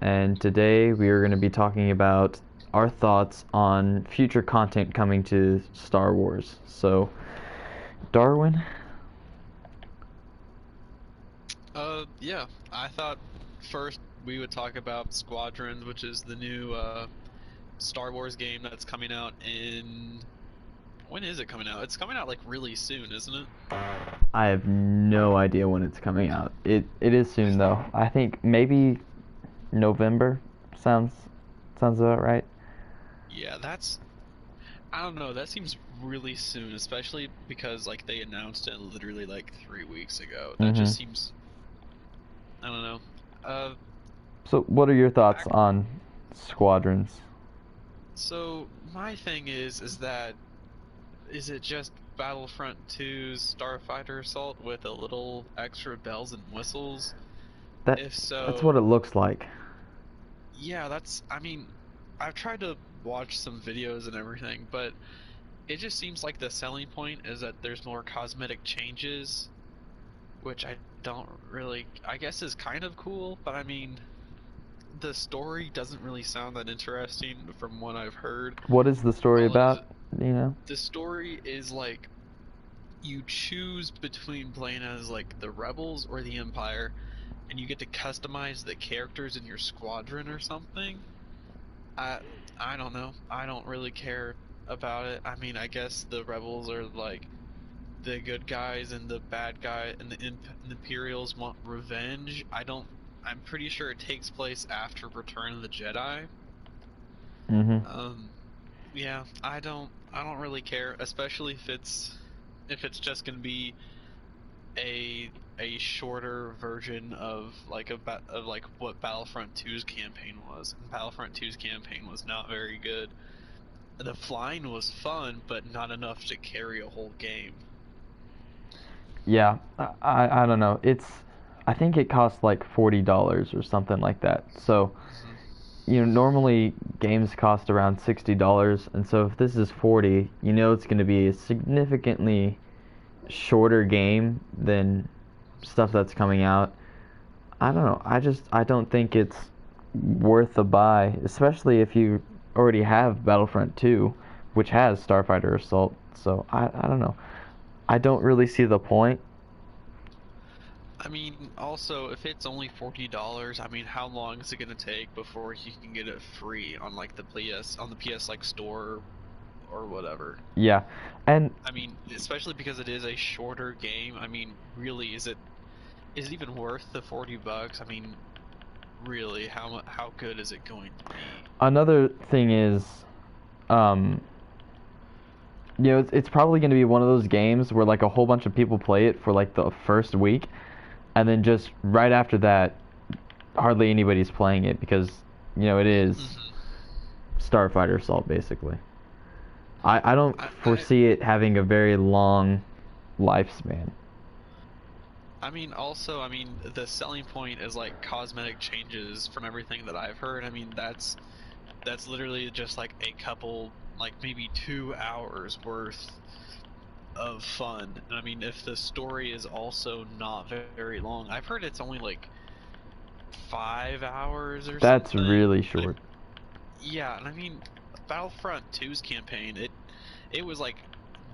and today we are going to be talking about our thoughts on future content coming to Star Wars. So, Darwin, Yeah, I thought first we would talk about Squadrons, which is the new Star Wars game that's coming out in. When is it coming out? It's coming out like really soon, isn't it? I have no idea when it's coming out. It is soon though. I think maybe November sounds about right. Yeah, that's. I don't know. That seems really soon, especially because like they announced it literally like 3 weeks ago. That Mm-hmm. just seems. I don't know. Uh, So, what are your thoughts back. on Squadrons? So my thing is that is it just Battlefront 2's Starfighter Assault with a little extra bells and whistles? That If that's what so, it looks like. yeah, I mean, I've tried to watch some videos and everything, but it just seems like the selling point is that there's more cosmetic changes, which I don't really, I guess is kind of cool, but I mean, the story doesn't really sound that interesting from what I've heard. What is the story All it is, about? You know? the story is like you choose between playing as like the rebels or the Empire, and you get to customize the characters in your squadron or something. I I don't know. I don't really care about it. I mean, I guess the rebels are like the good guys and the bad guy and the Imperials want revenge. I don't. I'm pretty sure it takes place after Return of the Jedi. Mm-hmm. Um, yeah, I don't really care, especially if it's just gonna be a a shorter version of of like what Battlefront 2's campaign was. And Battlefront 2's campaign was not very good. The flying was fun, but not enough to carry a whole game. Yeah, I don't know. I think it costs like $40 or something like that. So, Hmm. normally games cost around $60, and so if this is 40, it's going to be a significantly shorter game than stuff that's coming out. I don't know. I don't think it's worth the buy, especially if you already have Battlefront 2, which has Starfighter Assault. So, I don't know. I don't really see the point. I mean, also, if it's only $40, I mean, how long is it gonna take before you can get it free on like the PS like store or whatever? Yeah. And I mean, especially because it is a shorter game. I mean, really, is it even worth the $40? I mean, really, how good is it going to be? another thing is, um, it's probably going to be one of those games where like a whole bunch of people play it for like the first week, and then just right after that, hardly anybody's playing it because it is Hmm. Starfighter Assault basically. I don't I foresee it having a very long lifespan. I mean, also, I mean, the selling point is like cosmetic changes from everything that I've heard. I mean, that's literally just like a couple, like maybe 2 hours worth of fun. And I mean, if the story is also not very long, I've heard it's only like 5 hours or That's something. really I short. Yeah, and I mean, Battlefront 2's campaign, it was like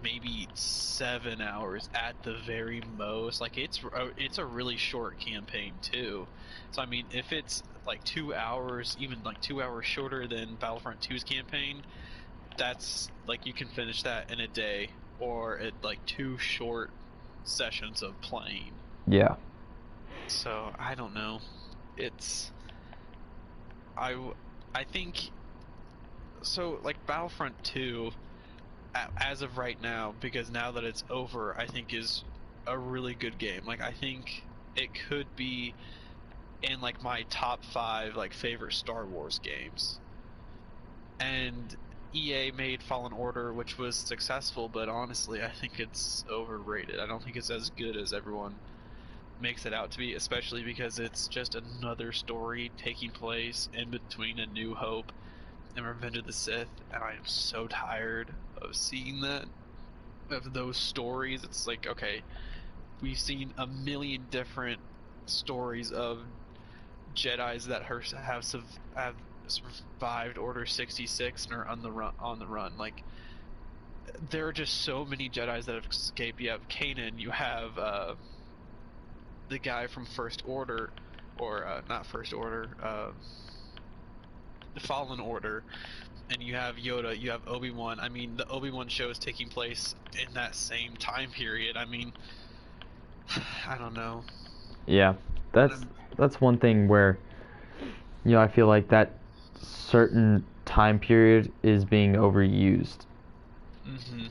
maybe 7 hours at the very most. Like it's a really short campaign too. So I mean, if it's like 2 hours, even like 2 hours shorter than Battlefront 2's campaign, that's like you can finish that in a day or at like two short sessions of playing. Yeah. So I don't know. It's I I think so like Battlefront 2 as of right now, because now that it's over, I think is a really good game. Like I think it could be in like my top five like favorite Star Wars games. And EA made Fallen Order, which was successful, but honestly, I think it's overrated. I don't think it's as good as everyone makes it out to be, especially because it's just another story taking place in between A New Hope and Revenge of the Sith, and I am so tired of seeing that, of those stories. It's like, okay, we've seen a million different stories of Jedi's that have survived Order 66 and are on the run. Like there are just so many Jedi's that have escaped. You have Kanan, you have the guy from First Order, or not First Order, the Fallen Order, and you have Yoda, you have Obi-Wan. I mean, the Obi-Wan show is taking place in that same time period. I mean, I don't know. Yeah, that's one thing where, I feel like that certain time period is being overused. hmm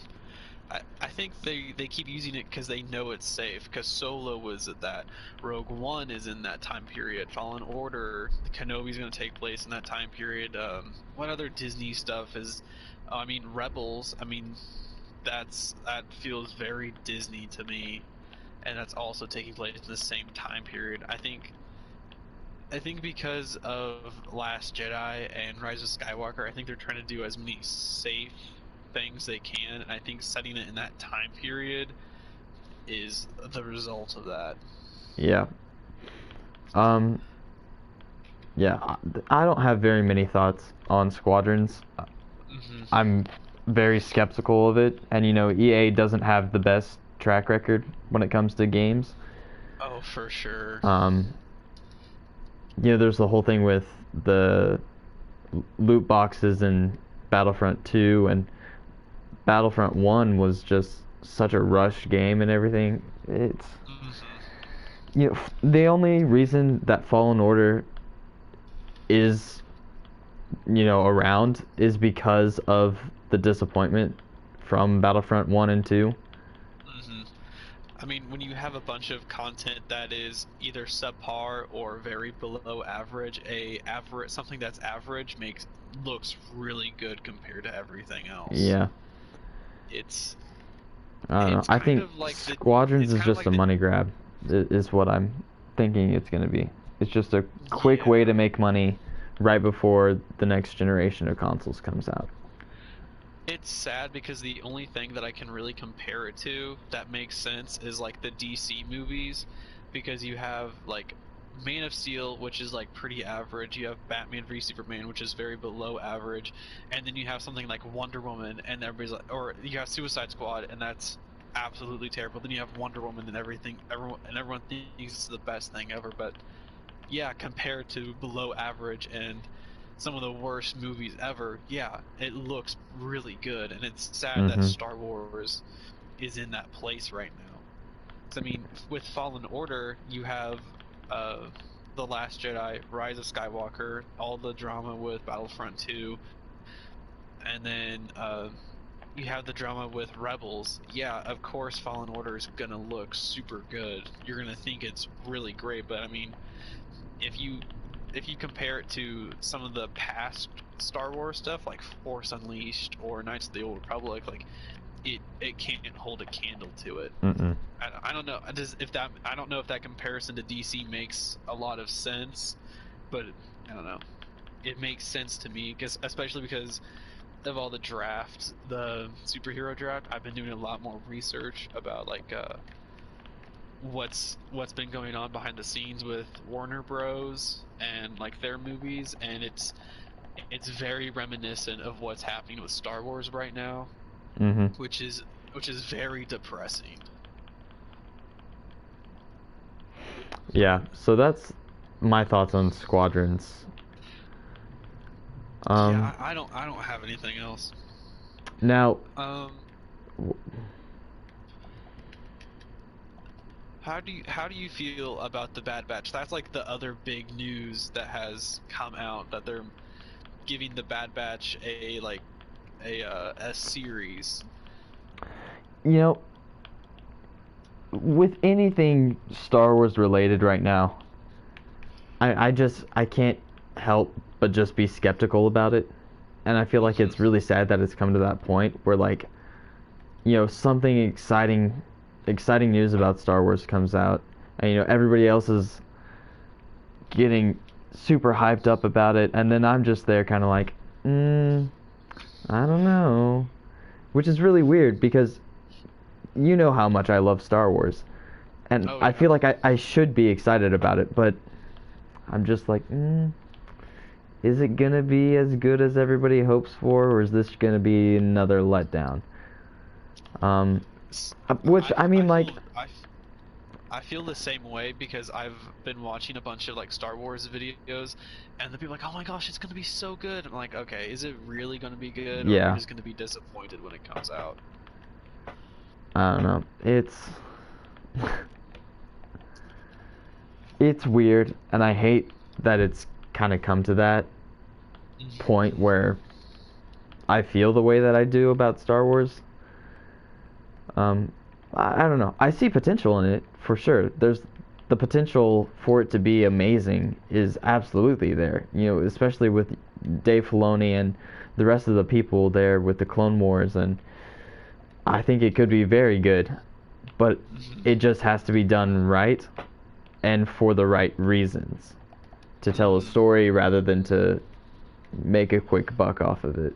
I think they keep using it because they know it's safe. Because Solo was at that, Rogue One is in that time period, Fallen Order, Kenobi's going to take place in that time period. What other Disney stuff is? I mean, Rebels. I mean, that feels very Disney to me, and that's also taking place in the same time period. I think because of Last Jedi and Rise of Skywalker, I think they're trying to do as many safe things they can, and I think setting it in that time period is the result of that. Yeah. Um, yeah, I don't have very many thoughts on Squadrons. hmm I'm very skeptical of it, and EA doesn't have the best track record when it comes to games. Oh, for sure. Um, there's the whole thing with the loot boxes in Battlefront 2, and Battlefront 1 was just such a rush game and everything. It's hmm the only reason that Fallen Order is around is because of the disappointment from Battlefront 1 and 2. hmm I mean, when you have a bunch of content that is either subpar or very below average, something that's average looks really good compared to everything else. Yeah. It's I don't know. it's I kind think of like the Squadrons it's is kind of just like a the money grab, is what I'm thinking it's going to be. It's just a quick way to yeah. make money right before the next generation of consoles comes out. It's sad because the only thing that I can really compare it to that makes sense is like the DC movies, because you have like Man of Steel, which is like pretty average. You have Batman v Superman, which is very below average, and then you have something like Wonder Woman, and everybody's like, or you have Suicide Squad, and that's absolutely terrible. Then you have Wonder Woman, and everyone thinks it's the best thing ever. But yeah, compared to below average and some of the worst movies ever, yeah, it looks really good, and it's sad that Mm-hmm. Star Wars is in that place right now. 'Cause, I mean, with Fallen Order, you have The Last Jedi, Rise of Skywalker, all the drama with Battlefront 2, and then you have the drama with Rebels. Yeah, of course, Fallen Order is gonna look super good. You're gonna think it's really great, but I mean, if you compare it to some of the past Star Wars stuff like Force Unleashed or Knights of the Old Republic, like it can't hold a candle to it. Mm-mm. I don't know I don't know if that comparison to DC makes a lot of sense, but I don't know. It makes sense to me, especially because of all the superhero draft. I've been doing a lot more research about like what's been going on behind the scenes with Warner Bros. And like their movies, and it's very reminiscent of what's happening with Star Wars right now, Mm-hmm. which is very depressing. Yeah, so that's my thoughts on Squadrons. Yeah, Um, I don't have anything else. now, Um, w- how do you feel about the Bad Batch? That's like the other big news that has come out, that they're giving the Bad Batch a series. you know, with anything Star Wars related right now, I can't help but just be skeptical about it. And I feel like hmm it's really sad that it's come to that point where like, something exciting news about Star Wars comes out, and everybody else is getting super hyped up about it, and then I'm just there kind of like, I don't know, which is really weird because you know how much I love Star Wars, and Oh I yeah. feel like I should be excited about it, but I'm just like, is it gonna be as good as everybody hopes for, or is this gonna be another letdown? Um, which I mean, like, I feel the same way because I've been watching a bunch of like Star Wars videos, and the people are like, "Oh my gosh, it's gonna be so good." I'm like, "Okay, is it really gonna be good, or are we yeah, just gonna be disappointed when it comes out?" I don't know. It's weird, and I hate that it's kind of come to that point where I feel the way that I do about Star Wars. I don't know. I see potential in it for sure. There's the potential for it to be amazing is absolutely there. You know, especially with Dave Filoni and the rest of the people there with the Clone Wars, and I think it could be very good. But it just has to be done right and for the right reasons to tell a story rather than to make a quick buck off of it.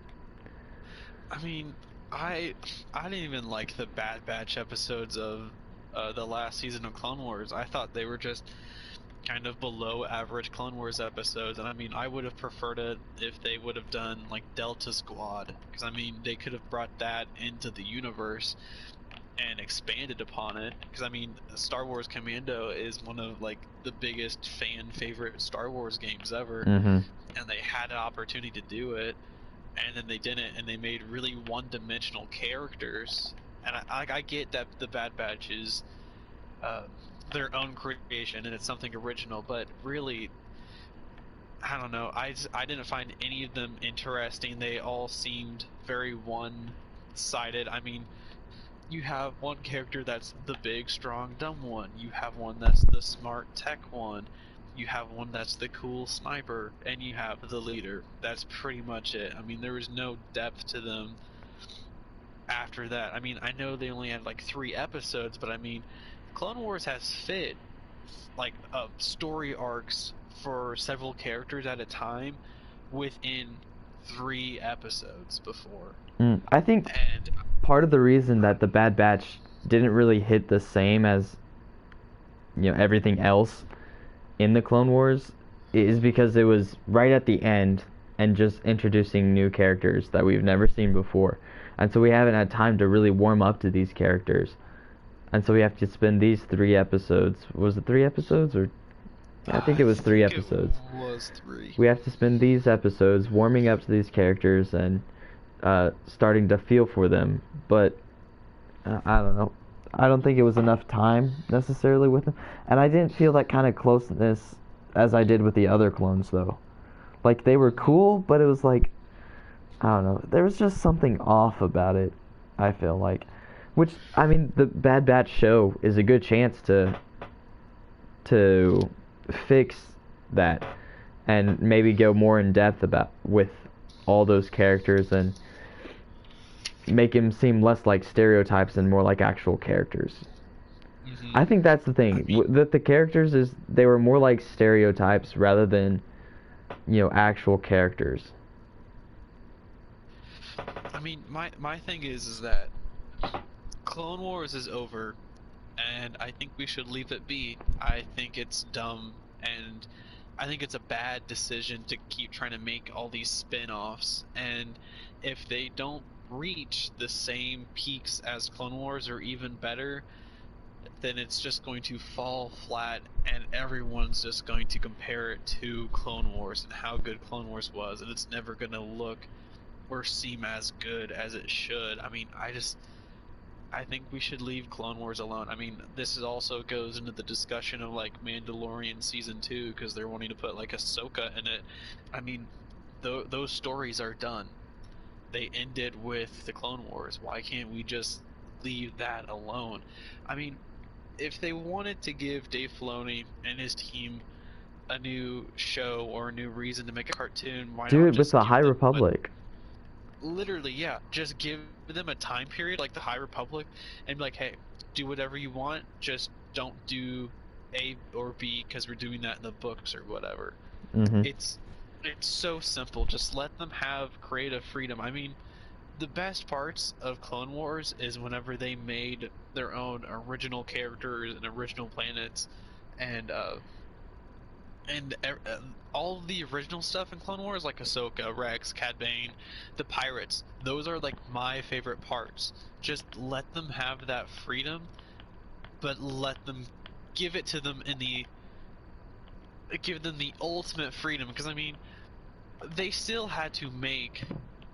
I mean, I didn't even like the Bad Batch episodes of the last season of Clone Wars. I thought they were just kind of below average Clone Wars episodes, and I mean, I would have preferred it if they would have done like Delta Squad, because I mean, they could have brought that into the universe and expanded upon it. Because I mean, Star Wars Commando is one of like the biggest fan favorite Star Wars games ever, and they had an opportunity to do it, and then they didn't, and they made really one-dimensional characters. And I get that the Bad Batch is their own creation and it's something original, but really, I don't know. I didn't find any of them interesting. They all seemed very one-sided. I mean, you have one character that's the big, strong, dumb one. You have one that's the smart tech one. You have one that's the cool sniper, and you have the leader. That's pretty much it. I mean, there was no depth to them after that. I mean, I know they only had like 3 episodes, but I mean, Clone Wars has fit like story arcs for several characters at a time within 3 episodes before. I think And part of the reason that the Bad Batch didn't really hit the same as everything else in the Clone Wars is because it was right at the end and just introducing new characters that we've never seen before. And so we haven't had time to really warm up to these characters. And so we have to spend these 3 episodes. Was it 3 episodes or I think it was 3 episodes. It was 3. We have to spend these episodes warming up to these characters and starting to feel for them. But I don't know. I don't think it was enough time necessarily with them. And I didn't feel that kind of closeness as I did with the other clones, though. Like, they were cool, but it was like, I don't know. There was just something off about it, I feel like. Which, I mean, the Bad Batch show is a good chance to fix that and maybe go more in depth about with all those characters and make him seem less like stereotypes and more like actual characters. I think that's the thing. That the characters they were more like stereotypes rather than actual characters. I mean, my thing is that Clone Wars is over, and I think we should leave it be. I think it's dumb, and I think it's a bad decision to keep trying to make all these spin-offs, and if they don't reach the same peaks as Clone Wars or even better, then it's just going to fall flat, and everyone's just going to compare it to Clone Wars and how good Clone Wars was, and it's never going to look or seem as good as it should. I mean, I think we should leave Clone Wars alone. I mean, this also goes into the discussion of like Mandalorian season 2 because they're wanting to put like Ahsoka in it. I mean, those stories are done. They ended with the Clone Wars. Why can't we just leave that alone? I mean, if they wanted to give Dave Filoni and his team a new show or a new reason to make a cartoon, why do not it with just the give High them Republic? literally, yeah, just give them a time period like the High Republic and be like, hey, do whatever you want, just don't do A or B because we're doing that in the books or whatever. It's so simple. Just let them have creative freedom. I mean, the best parts of Clone Wars is whenever they made their own original characters and original planets, and and all of the original stuff in Clone Wars, like Ahsoka, Rex, Cad Bane, the pirates, those are like my favorite parts. Just let them have that freedom, but let them give it to them in the give them the ultimate freedom. Because I mean, they still had to make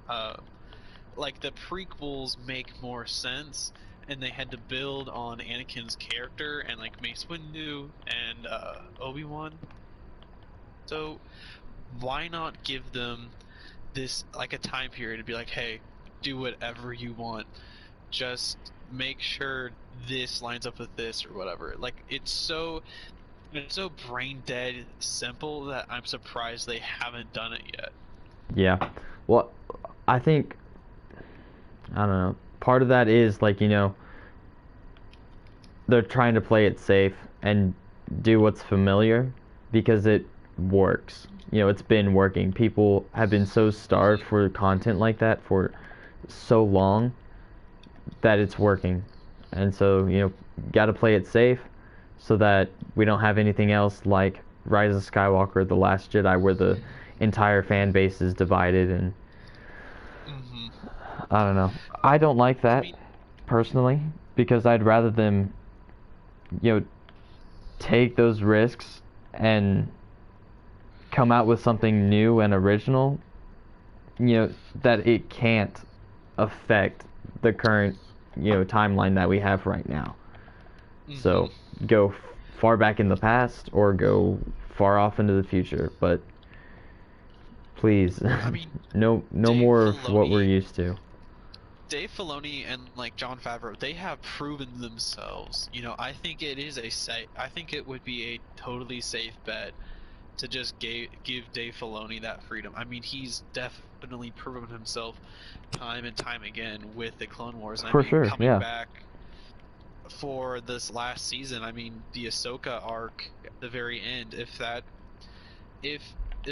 uh, like the prequels make more sense, and they had to build on Anakin's character and like Mace Windu and Obi-Wan. So why not give them this like a time period to be like, hey, do whatever you want. Just make sure this lines up with this or whatever. Like it's so brain dead simple that I'm surprised they haven't done it yet. Yeah. Well, I think I don't know. Part of that is like, they're trying to play it safe and do what's familiar because it works. It's been working. People have been so starved for content like that for so long that it's working. And so, got to play it safe so that we don't have anything else like Rise of Skywalker, The Last Jedi, where the entire fan base is divided. And Hmm. I don't know. I don't like I that mean, personally because I'd rather them, you know, take those risks and come out with something new and original, that it can't affect the current, timeline that we have right now. hmm. So go far back in the past or go far off into the future, but please, I mean, no Dave more of what we're Filoni, used to. Dave Filoni and like Jon Favreau, they have proven themselves. I think it is a safe. I think it would be a totally safe bet to just give Dave Filoni that freedom. I mean, he's definitely proven himself time and time again with the Clone Wars. And I For mean, sure, coming yeah. back for this last season, I mean, the Ahsoka arc at the very end, if if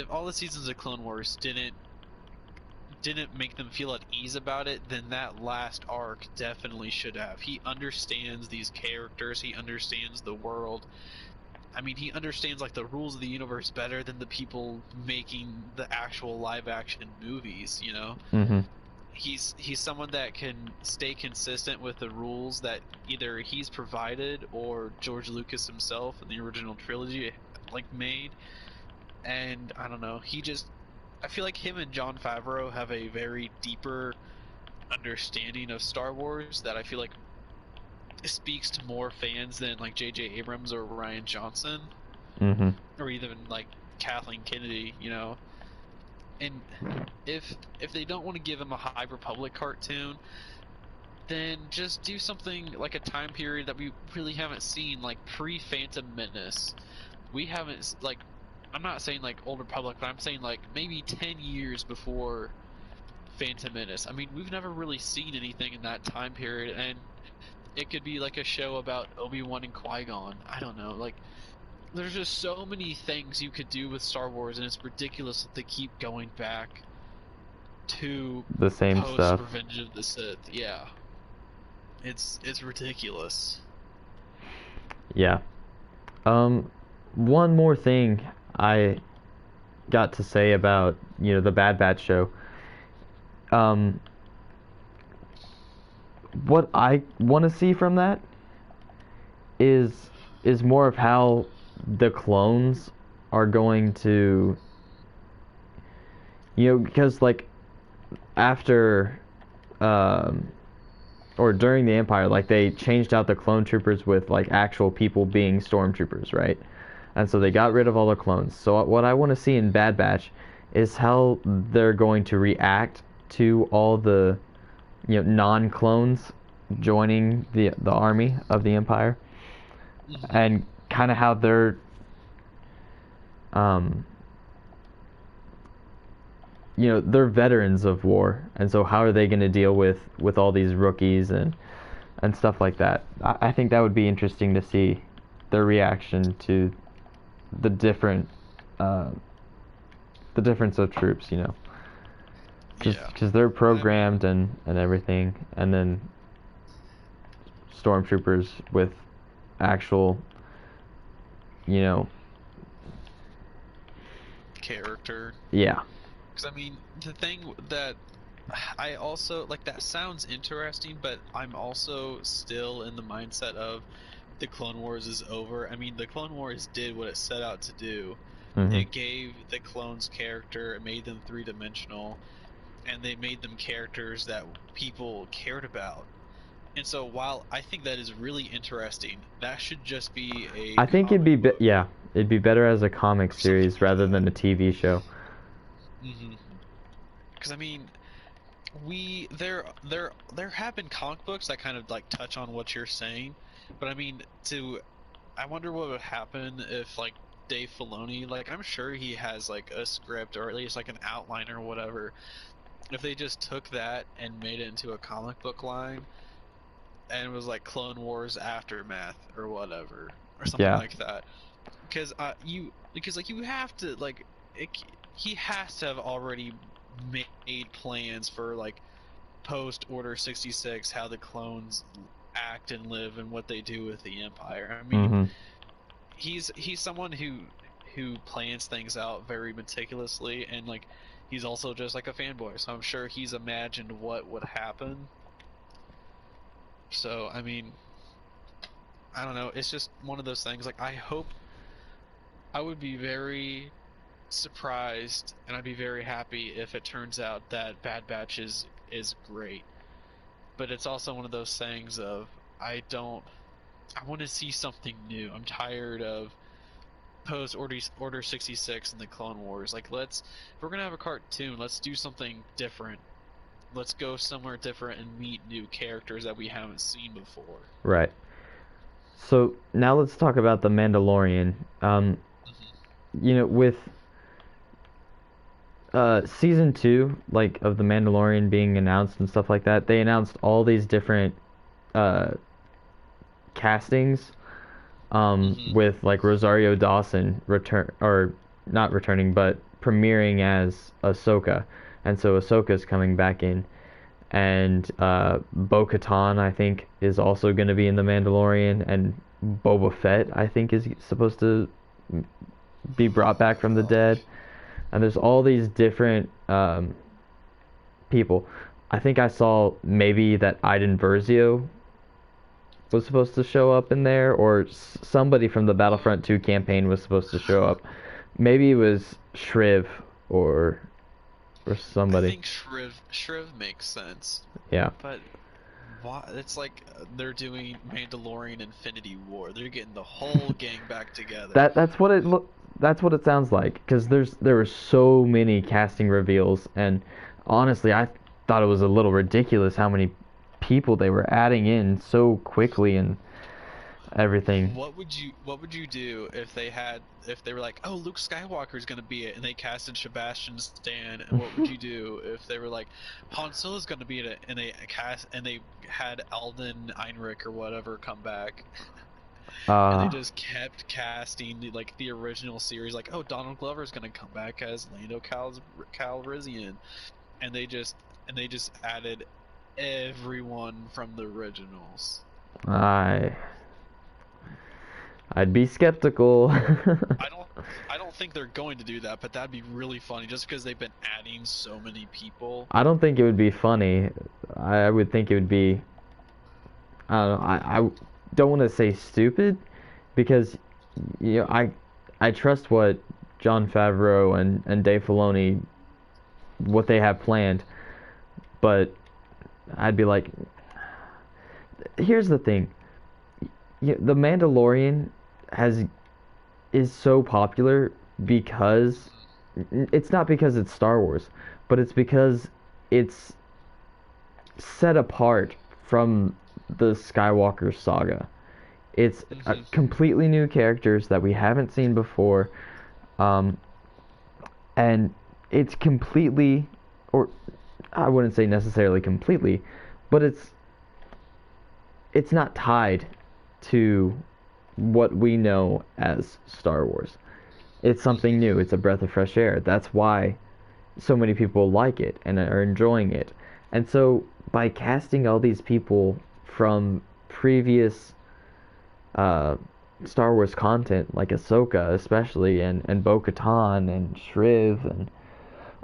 all the seasons of Clone Wars didn't make them feel at ease about it, then that last arc definitely should have. He understands these characters, he understands the world. I mean, he understands like the rules of the universe better than the people making the actual live action movies. Mhm. He's someone that can stay consistent with the rules that either he's provided or George Lucas himself in the original trilogy like made. And I don't know, I feel like him and Jon Favreau have a very deeper understanding of Star Wars that I feel like speaks to more fans than like J.J. Abrams or Rian Johnson Mhm. or even like Kathleen Kennedy. And if they don't want to give him a High Republic cartoon, then just do something like a time period that we really haven't seen, like pre-Phantom Menace. We haven't like I'm not saying like Old Republic, but I'm saying like maybe 10 years before Phantom Menace. I mean, we've never really seen anything in that time period, and it could be like a show about Obi-Wan and Qui-Gon. I don't know. Like, there's just so many things you could do with Star Wars, and it's ridiculous that they keep going back to The same post stuff. Revenge of the Sith. Yeah, it's ridiculous. Yeah. Um, One more thing I got to say about, the Bad Batch show. Um, what I want to see from that is is more of how the clones are going to, because like after um or during the Empire, like they changed out the clone troopers with like actual people being stormtroopers, right? And so they got rid of all the clones. So what I want to see in Bad Batch is how they're going to react to all the non-clones joining the army of the Empire, Hmm. and kind of how they're um they're veterans of war, and so how are they going to deal with all these rookies and stuff like that. I think that would be interesting to see their reaction to the uh, the difference of troops, Yeah, because they're I mean, programmed and everything, and then stormtroopers with actual, you know, character. Yeah. Because I mean, the thing that I also like that sounds interesting, but I'm also still in the mindset of the Clone Wars is over. I mean, the Clone Wars did what it set out to do. Hmm. It gave the clones character, it made them three-dimensional, and they made them characters that people cared about. And so while I think that is really interesting, that should just be a I think it'd comic be, book yeah, it'd be better as a comic or something series like rather that. than a TV show. Because I mean, there have been comic books that kind of like touch on what you're saying, but I mean, I wonder what would happen if like Dave Filoni, like I'm sure he has like a script or at least like an outline or whatever. If they just took that and made it into a comic book line and it was like Clone Wars Aftermath or whatever or something Yeah. like that, because like you have to like it, he has to have already made plans for like post Order 66, how the clones act and live and what they do with the Empire. I mean, Hmm. he's someone who plans things out very meticulously, and like he's also just like a fanboy, so I'm sure he's imagined what would happen. So I mean, I don't know. It's just one of those things. Like I would be very surprised, and I'd be very happy if it turns out that Bad Batch is great. But it's also one of those things of I don't. I want to see something new. I'm tired of post Order 66 and the Clone Wars. Like if we're gonna have a cartoon, let's do something different. Let's go somewhere different and meet new characters that we haven't seen before. Right. So now let's talk about the Mandalorian. Hmm. With season 2, like, of the Mandalorian being announced and stuff like that, they announced all these different uh castings, Hmm. with like Rosario Dawson return, or not returning, but premiering as Ahsoka, and so Ahsoka's coming back in, and Bo-Katan I think is also going to be in the Mandalorian, and Boba Fett I think is supposed to be brought back from the dead, and there's all these different people. I think I saw maybe that Iden Versio was supposed to show up in there, or somebody from the Battlefront 2 campaign was supposed to show up. Maybe it was Shriv, or I somebody. think Shriv makes sense, Yeah. but why? It's like they're doing Mandalorian Infinity War. They're getting the whole gang back together. That's what it sounds like, because there were so many casting reveals, and honestly I thought it was a little ridiculous how many people they were adding in so quickly and everything. What would you do if they were like, oh, Luke Skywalker's gonna be it, and they casted Sebastian Stan? And what would you do if they were like, Han Solo's gonna be it, and they had Alden Ehrenreich or whatever come back, and they uh just kept casting like the original series, like, oh, Donald Glover's gonna come back as Lando Calrissian, and they just added everyone from the originals. I I'd be skeptical. I don't I don't think they're going to do that, but that'd be really funny just because they've been adding so many people. I don't think it would be funny. I would think it would be, I don't know, I don't want to say stupid, because I trust what Jon Favreau and Dave Filoni, what they have planned, but I'd be like, here's the thing. The Mandalorian has is so popular because it's not because it's Star Wars, but it's because it's set apart from the Skywalker saga. It's Hmm. completely new characters that we haven't seen before, um, and it's completely, or I wouldn't say necessarily completely, but it's not tied to what we know as Star Wars. It's something new. It's a breath of fresh air. That's why so many people like it and are enjoying it. And so by casting all these people from previous uh, Star Wars content like Ahsoka especially and Bo-Katan and Shriv and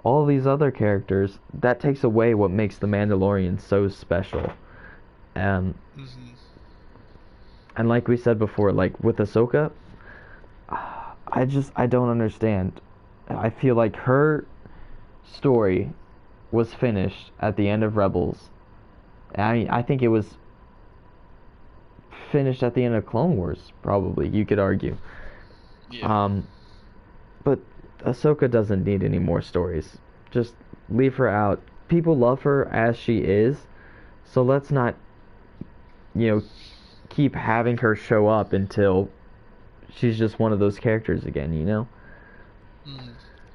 all these other characters, that takes away what makes the Mandalorian so special. Um, Hmm. and like we said before, like with Ahsoka, I don't understand. I feel like her story was finished at the end of Rebels. I think it was finished at the end of Clone Wars, probably, you could argue. Yeah. Um, but Ahsoka doesn't need any more stories. Just leave her out. People love her as she is, so let's not, you know, keep having her show up until she's just one of those characters again, you know? Mm.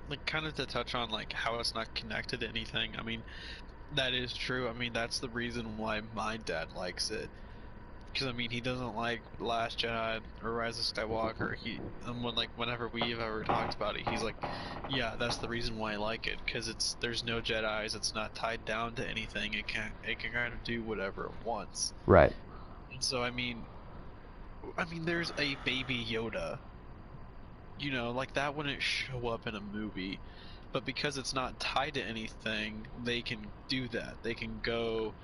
Like, kind of to touch on like how it's not connected to anything. I mean, that is true. I mean, that's the reason why my dad likes it. Because I mean, he doesn't like Last Jedi or Rise of Skywalker. And whenever we've ever talked about it, he's like, yeah, that's the reason why I like it. Because there's no Jedi's. It's not tied down to anything. It can kind of do whatever it wants. Right. And so I mean, there's a baby Yoda. You know, like that wouldn't show up in a movie, but because it's not tied to anything, they can do that. They can go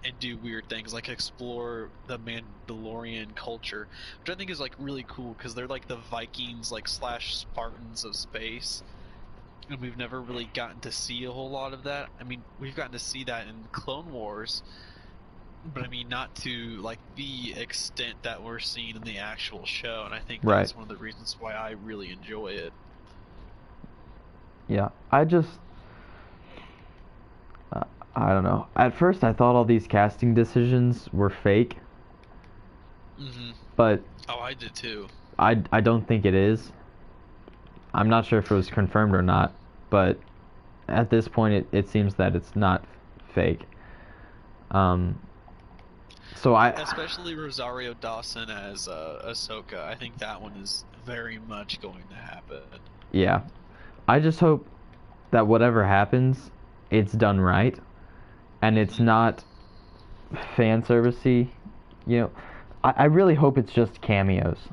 and do weird things like explore the Mandalorian culture, which I think is like really cool because they're like the Vikings like slash Spartans of space, and we've never really gotten to see a whole lot of that. I mean, we've gotten to see that in Clone Wars, but I mean not to like the extent that we're seeing in the actual show, and I think Right. that's one of the reasons why I really enjoy it. Yeah. Uh, I don't know. At first, I thought all these casting decisions were fake, Hmm. but Oh, I did too. I don't think it is. I'm not sure if it was confirmed or not, but at this point, it seems that it's not fake. Um, so Especially Rosario Dawson as Ahsoka. I think that one is very much going to happen. yeah, I just hope that whatever happens, it's done right, and it's Hmm. not fan servicey. You know, I really hope it's just cameos.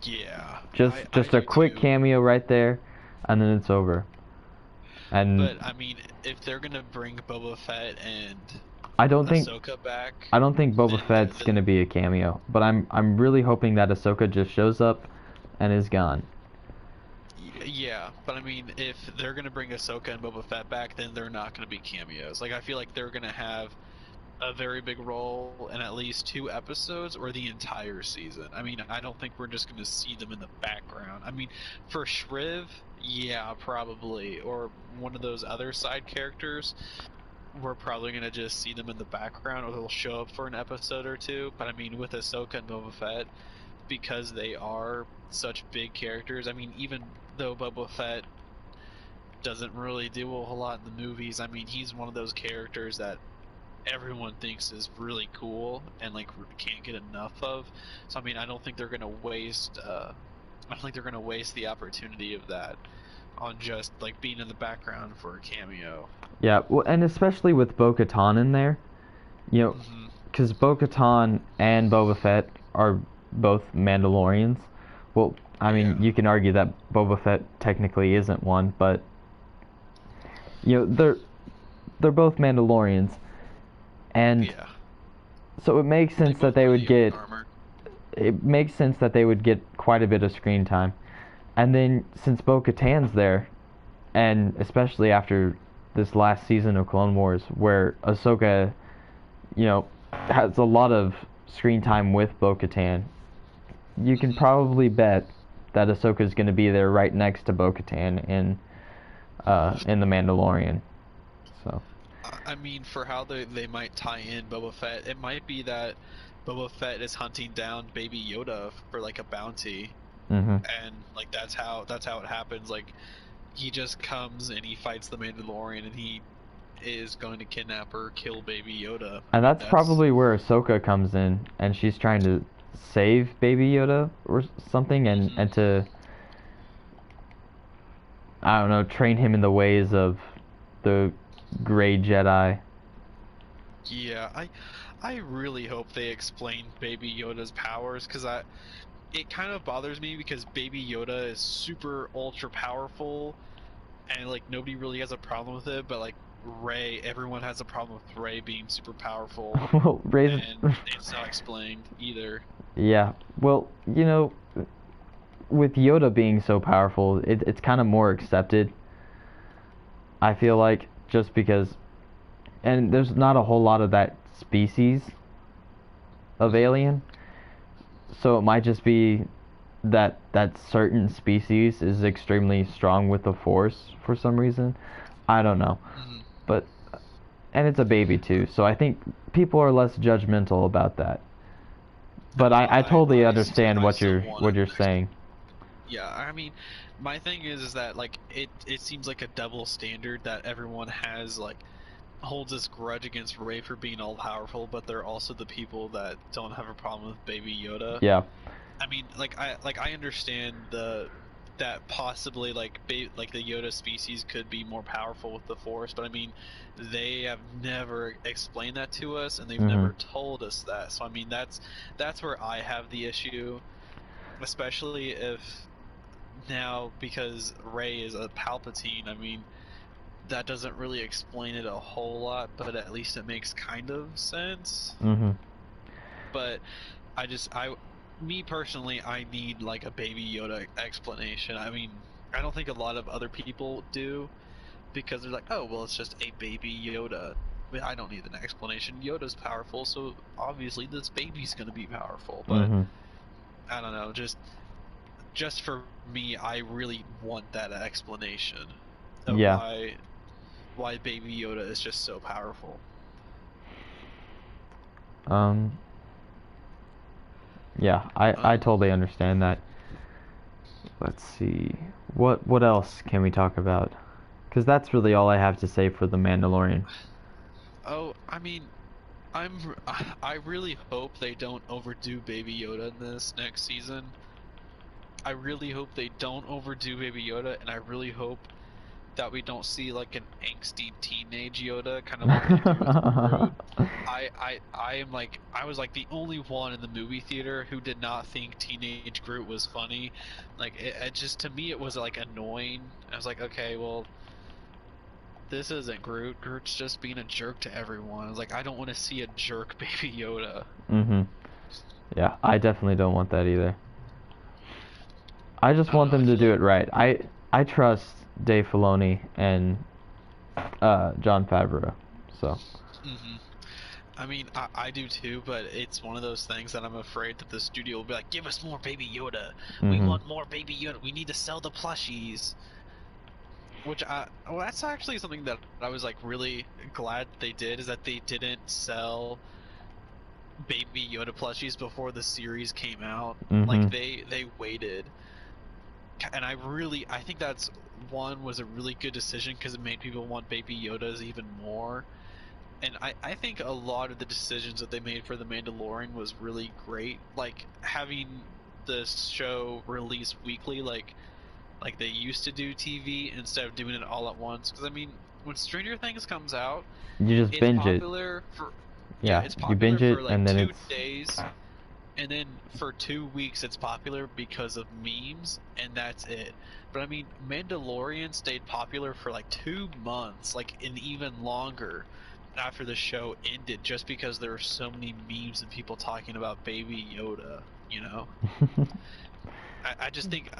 Yeah, I Just a do quick too. cameo right there, and then it's over. And But I mean, if they're gonna bring Boba Fett and I don't think Ahsoka back, I don't think Boba then Fett's gonna be a cameo, but I'm really hoping that Ahsoka just shows up and is gone. yeah. But I mean, if they're gonna bring Ahsoka and Boba Fett back, then they're not gonna be cameos. Like I feel like they're gonna have a very big role in at least 2 episodes or the entire season. I mean, I don't think we're just going to see them in the background. I mean, for Shriv, yeah, probably, or one of those other side characters, we're probably going to just see them in the background or they'll show up for an episode or two. But I mean, with Ahsoka and Boba Fett, because they are such big characters, I mean, even though Boba Fett doesn't really do a whole lot in the movies, I mean, he's one of those characters that everyone thinks is really cool and like can't get enough of. So I mean, I don't think they're gonna waste. I don't think they're gonna waste the opportunity of that on just like being in the background for a cameo. Yeah, well, and especially with Bo-Katan in there, you know, Hmm. because Bo-Katan and Boba Fett are both Mandalorians. Well, I mean, Yeah. you can argue that Boba Fett technically isn't one, but you know, they're both Mandalorians, and Yeah. so They both wear the Yoda armor. it makes sense that they would get quite a bit of screen time. And then since Bo-Katan's there, and especially after this last season of Clone Wars, where Ahsoka, you know, has a lot of screen time with Bo-Katan, you can Hmm. probably bet that Ahsoka's going to be there right next to Bo-Katan in the Mandalorian. So I mean, for how they might tie in Boba Fett, it might be that Boba Fett is hunting down Baby Yoda for like a bounty, hmm and like that's how it happens. Like he just comes and he fights the Mandalorian and he is going to kidnap or kill Baby Yoda. I and mean, that's that's probably where Ahsoka comes in, and she's trying to save Baby Yoda or something, hmm and to, I don't know, train him in the ways of the Gray Jedi. yeah. I really hope they explain Baby Yoda's powers, because it kind of bothers me because Baby Yoda is super ultra powerful, and like nobody really has a problem with it, but like Rey, everyone has a problem with Rey being super powerful, Well, Rey's and it's not explained either. yeah. Well, with Yoda being so powerful, it's kind of more accepted. I feel like just because, and there's not a whole lot of that species of alien, so it might just be that certain species is extremely strong with the Force for some reason. I don't know, Mhm. but and it's a baby too, so I think people are less judgmental about that. But No, I totally understand I still want what an you're saying. Yeah, I mean, my thing is that like it seems like a double standard that everyone has like holds this grudge against Rey for being all powerful, but they're also the people that don't have a problem with Baby Yoda. Yeah. I mean, I understand that possibly like the Yoda species could be more powerful with the Force, but I mean, they have never explained that to us, and they've Mhm. never told us that. So I mean, that's where I have the issue, especially if now because Rey is a Palpatine. I mean, that doesn't really explain it a whole lot, but at least it makes kind of sense. Mhm. But me personally, I need like a Baby Yoda explanation. I mean, I don't think a lot of other people do because they're like, oh, well, it's just a Baby Yoda. But I don't need an explanation. Yoda's powerful, so obviously this baby's gonna be powerful. But Mhm. I don't know, just for me, I really want that explanation of Yeah. why Baby Yoda is just so powerful. Um. Yeah. I Um, totally understand that. Let's see. What else can we talk about? Because that's really all I have to say for The Mandalorian. oh, I mean, I really hope they don't overdo Baby Yoda in this next season. I really hope they don't overdo Baby Yoda, and I really hope that we don't see like an angsty teenage Yoda, kind of like they do with Groot. I am like I was like the only one in the movie theater who did not think Teenage Groot was funny. Like it just to me it was like annoying. I was like, okay, well this isn't Groot. Groot's just being a jerk to everyone. I was like, I don't want to see a jerk Baby Yoda. Mhm. Yeah. I definitely don't want that either. I just I don't want know. I them to feel do like. it right. I trust Dave Filoni and John Favreau. So. hmm I mean, I do too, but it's one of those things that I'm afraid that the studio will be like, give us more Baby Yoda. We Mhm. want more Baby Yoda. We need to sell the plushies. Well, that's actually something that I was like really glad they did, is that they didn't sell Baby Yoda plushies before the series came out. Like Mhm. they waited, and I think that's one was a really good decision because it made people want Baby Yodas even more. And I think a lot of the decisions that they made for The Mandalorian was really great. Like having the show release weekly, like they used to do TV instead of doing it all at once. Because I mean, when Stranger Things comes out, You just it's binge it. popular for yeah, Yeah. it's You popular binge it for like and then 2 days, and then for 2 weeks it's popular because of memes, and that's it. But I mean, Mandalorian stayed popular for like 2 months, like and even longer after the show ended, just because there were so many memes and people talking about Baby Yoda. You know, it's. I just think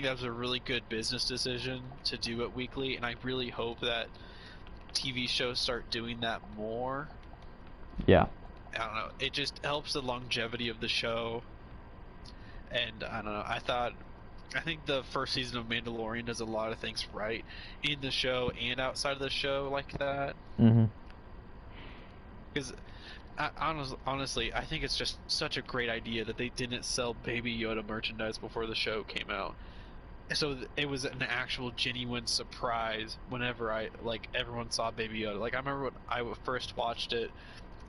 that was a really good business decision to do it weekly, and I really hope that TV shows start doing that more. Yeah. I don't know. It just helps the longevity of the show, and I don't know. I think the first season of Mandalorian does a lot of things right in the show and outside of the show like that. Mhm. Because honestly, I think it's just such a great idea that they didn't sell Baby Yoda merchandise before the show came out. So it was an actual genuine surprise whenever everyone saw Baby Yoda. Like I remember when I first watched it,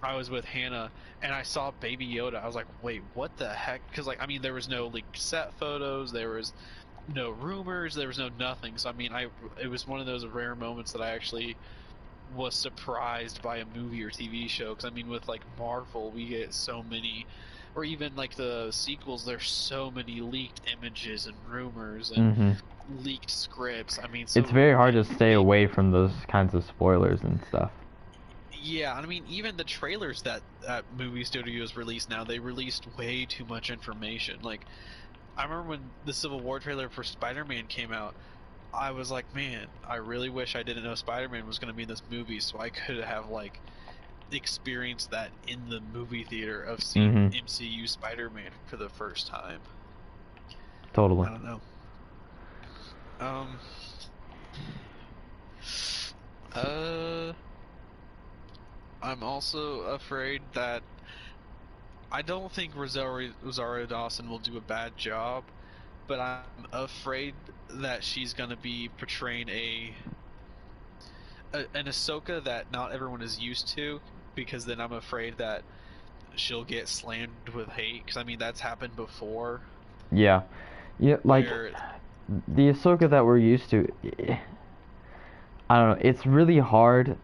I was with Hannah and I saw Baby Yoda. I was like, wait, what the heck? Because like I mean, there was no like set photos, there was no rumors, there was no nothing. So I mean, I it was one of those rare moments that I actually was surprised by a movie or TV show. Because I mean, with like Marvel, we get so many, or even like the sequels, there's so many leaked images and rumors and Hmm. leaked scripts. I mean, It's so very hard to stay away from those kinds of spoilers and stuff. yeah, I mean, even the trailers that movie studios release now, they released way too much information. Like, I remember when the Civil War trailer for Spider-Man came out, I was like, man, I really wish I didn't know Spider-Man was going to be in this movie, so I could have like experienced that in the movie theater of seeing Hmm. MCU Spider-Man for the first time. Totally. I don't know. Um. Uh. I'm also afraid that I don't think Rosario Dawson will do a bad job, but I'm afraid that she's gonna be portraying an Ahsoka that not everyone is used to, because then I'm afraid that she'll get slammed with hate. Because I mean that's happened before, Yeah. Yeah, like where the Ahsoka that we're used to. I don't know. It's really hard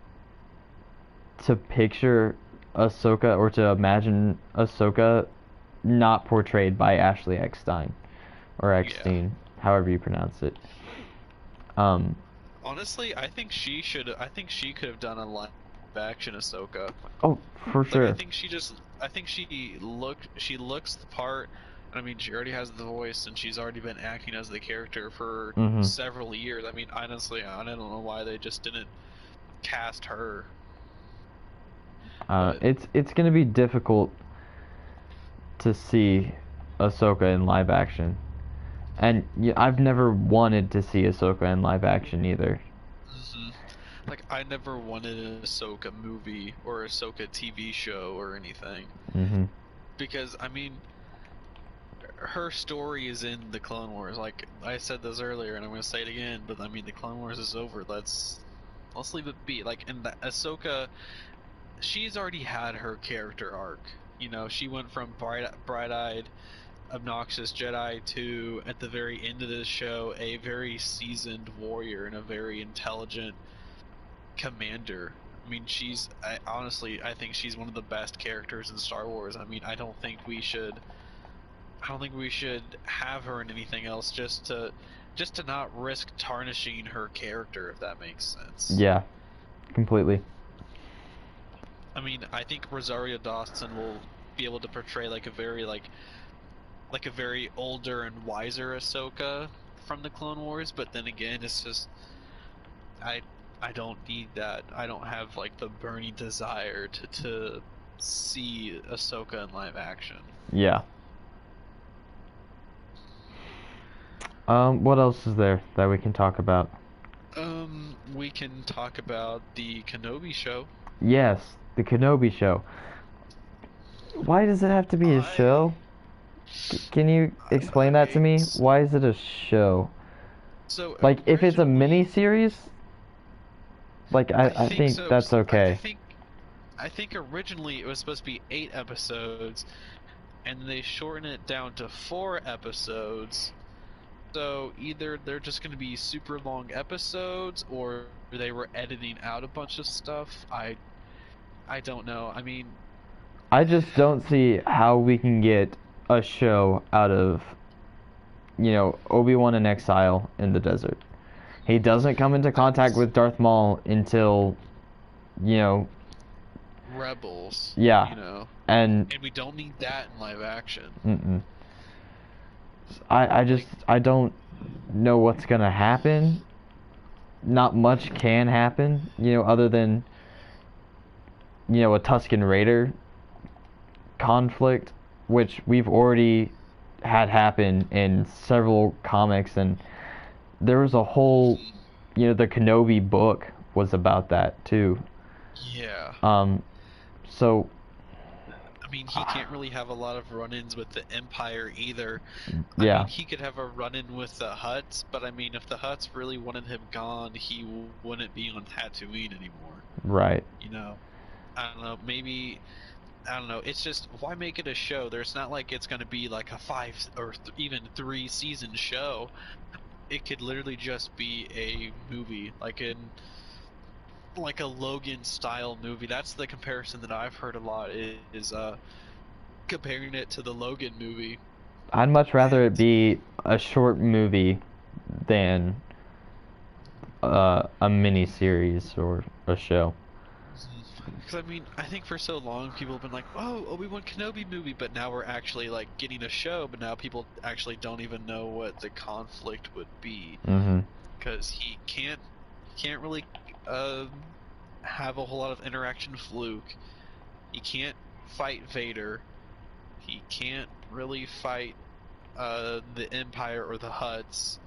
to picture Ahsoka or to imagine Ahsoka not portrayed by Ashley Eckstein or yeah. Eckstein, however you pronounce it. Um. Honestly, I think she should. I think she could have done a live action Ahsoka. Oh, for Like sure. I think she looks the part. I mean, she already has the voice, and she's already been acting as the character for Mhm. several years. I mean, honestly, I don't know why they just didn't cast her. But It's gonna be difficult to see Ahsoka in live action, and I've never wanted to see Ahsoka in live action either. mhm. Like, I never wanted an Ahsoka movie or Ahsoka TV show or anything, Mhm. because I mean, her story is in the Clone Wars. Like I said this earlier, and I'm gonna say it again. But I mean, the Clone Wars is over. Let's leave it be. Like, and the Ahsoka, she's already had her character arc. You know, she went from bright-eyed, obnoxious Jedi to, at the very end of this show, a very seasoned warrior and a very intelligent commander. I mean, honestly, I think she's one of the best characters in Star Wars. I mean, I don't think we should have her in anything else just to not risk tarnishing her character, if that makes sense. Yeah, completely. I mean, I think Rosario Dawson will be able to portray like a very older and wiser Ahsoka from the Clone Wars, but then again, it's just I I don't need that. I don't have like the burning desire to see Ahsoka in live action. Yeah. What else is there that we can talk about? We can talk about the Kenobi show. Yes, the Kenobi show. Why does it have to be a I show? Can you explain that to okay, me? Why is it a show? so Like, if it's a mini originally, series, like I I think think so. that's okay. I think originally it was supposed to be 8 episodes, and they shortened it down to 4 episodes. So either they're just going to be super long episodes, or they were editing out a bunch of stuff. I don't know. I mean, I just don't see how we can get a show out of, Obi-Wan in exile in the desert. He doesn't come into contact that's with Darth Maul until, you know, Rebels, yeah, you know, and and we don't need that in live action. mm-mm. Like, I don't know what's gonna happen. Not much can happen, other than, a Tusken Raider conflict, which we've already had happen in several comics, and there was a whole, the Kenobi book was about that too. yeah. Um, so, I mean, he can't really have a lot of run-ins with the Empire either. I yeah, mean, he could have a run-in with the Hutts, but I mean, if the Hutts really wanted him gone, he wouldn't be on Tatooine anymore. right. You know, I don't know. Maybe I don't know. It's just why make it a show? There's not like it's gonna be like a even 3 season show. It could literally just be a movie, like in like a Logan style movie. That's the comparison that I've heard a lot is comparing it to the Logan movie. I'd much rather And it be a short movie than a mini series or a show. because I mean, I think for so long people have been like, "Oh, Obi-Wan Kenobi movie," but now we're actually like getting a show. But now people actually don't even know what the conflict would be Hmm. because he can't really um, have a whole lot of interaction with Luke. He can't fight Vader. He can't really fight the Empire or the Hutts.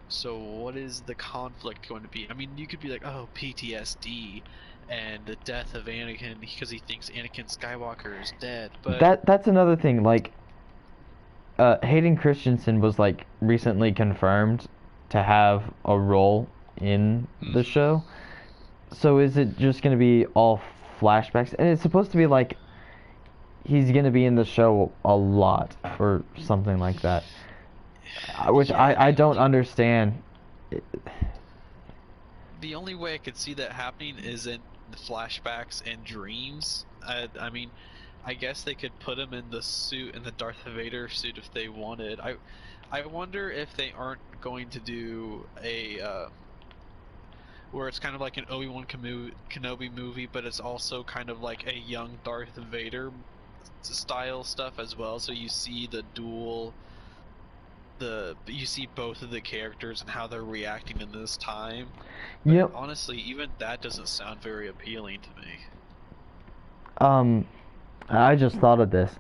So what is the conflict going to be? I mean, you could be like, oh, PTSD and the death of Anakin because he thinks Anakin Skywalker is dead. But That's another thing. Like, Hayden Christensen was like recently confirmed to have a role in the mhm. show. So is it just gonna be all flashbacks? And it's supposed to be like he's gonna be in the show a lot or something like that. Which Yeah, I don't understand. the only way I could see that happening is in the flashbacks and dreams. I mean, I guess they could put him in the suit, in the Darth Vader suit, if they wanted. I wonder if they aren't going to do a where it's kind of like an Obi-Wan Kenobi movie, but it's also kind of like a young Darth Vader style stuff as well. So you see you see both of the characters and how they're reacting in this time. You But know, honestly, even that doesn't sound very appealing to me. um, I just thought of this.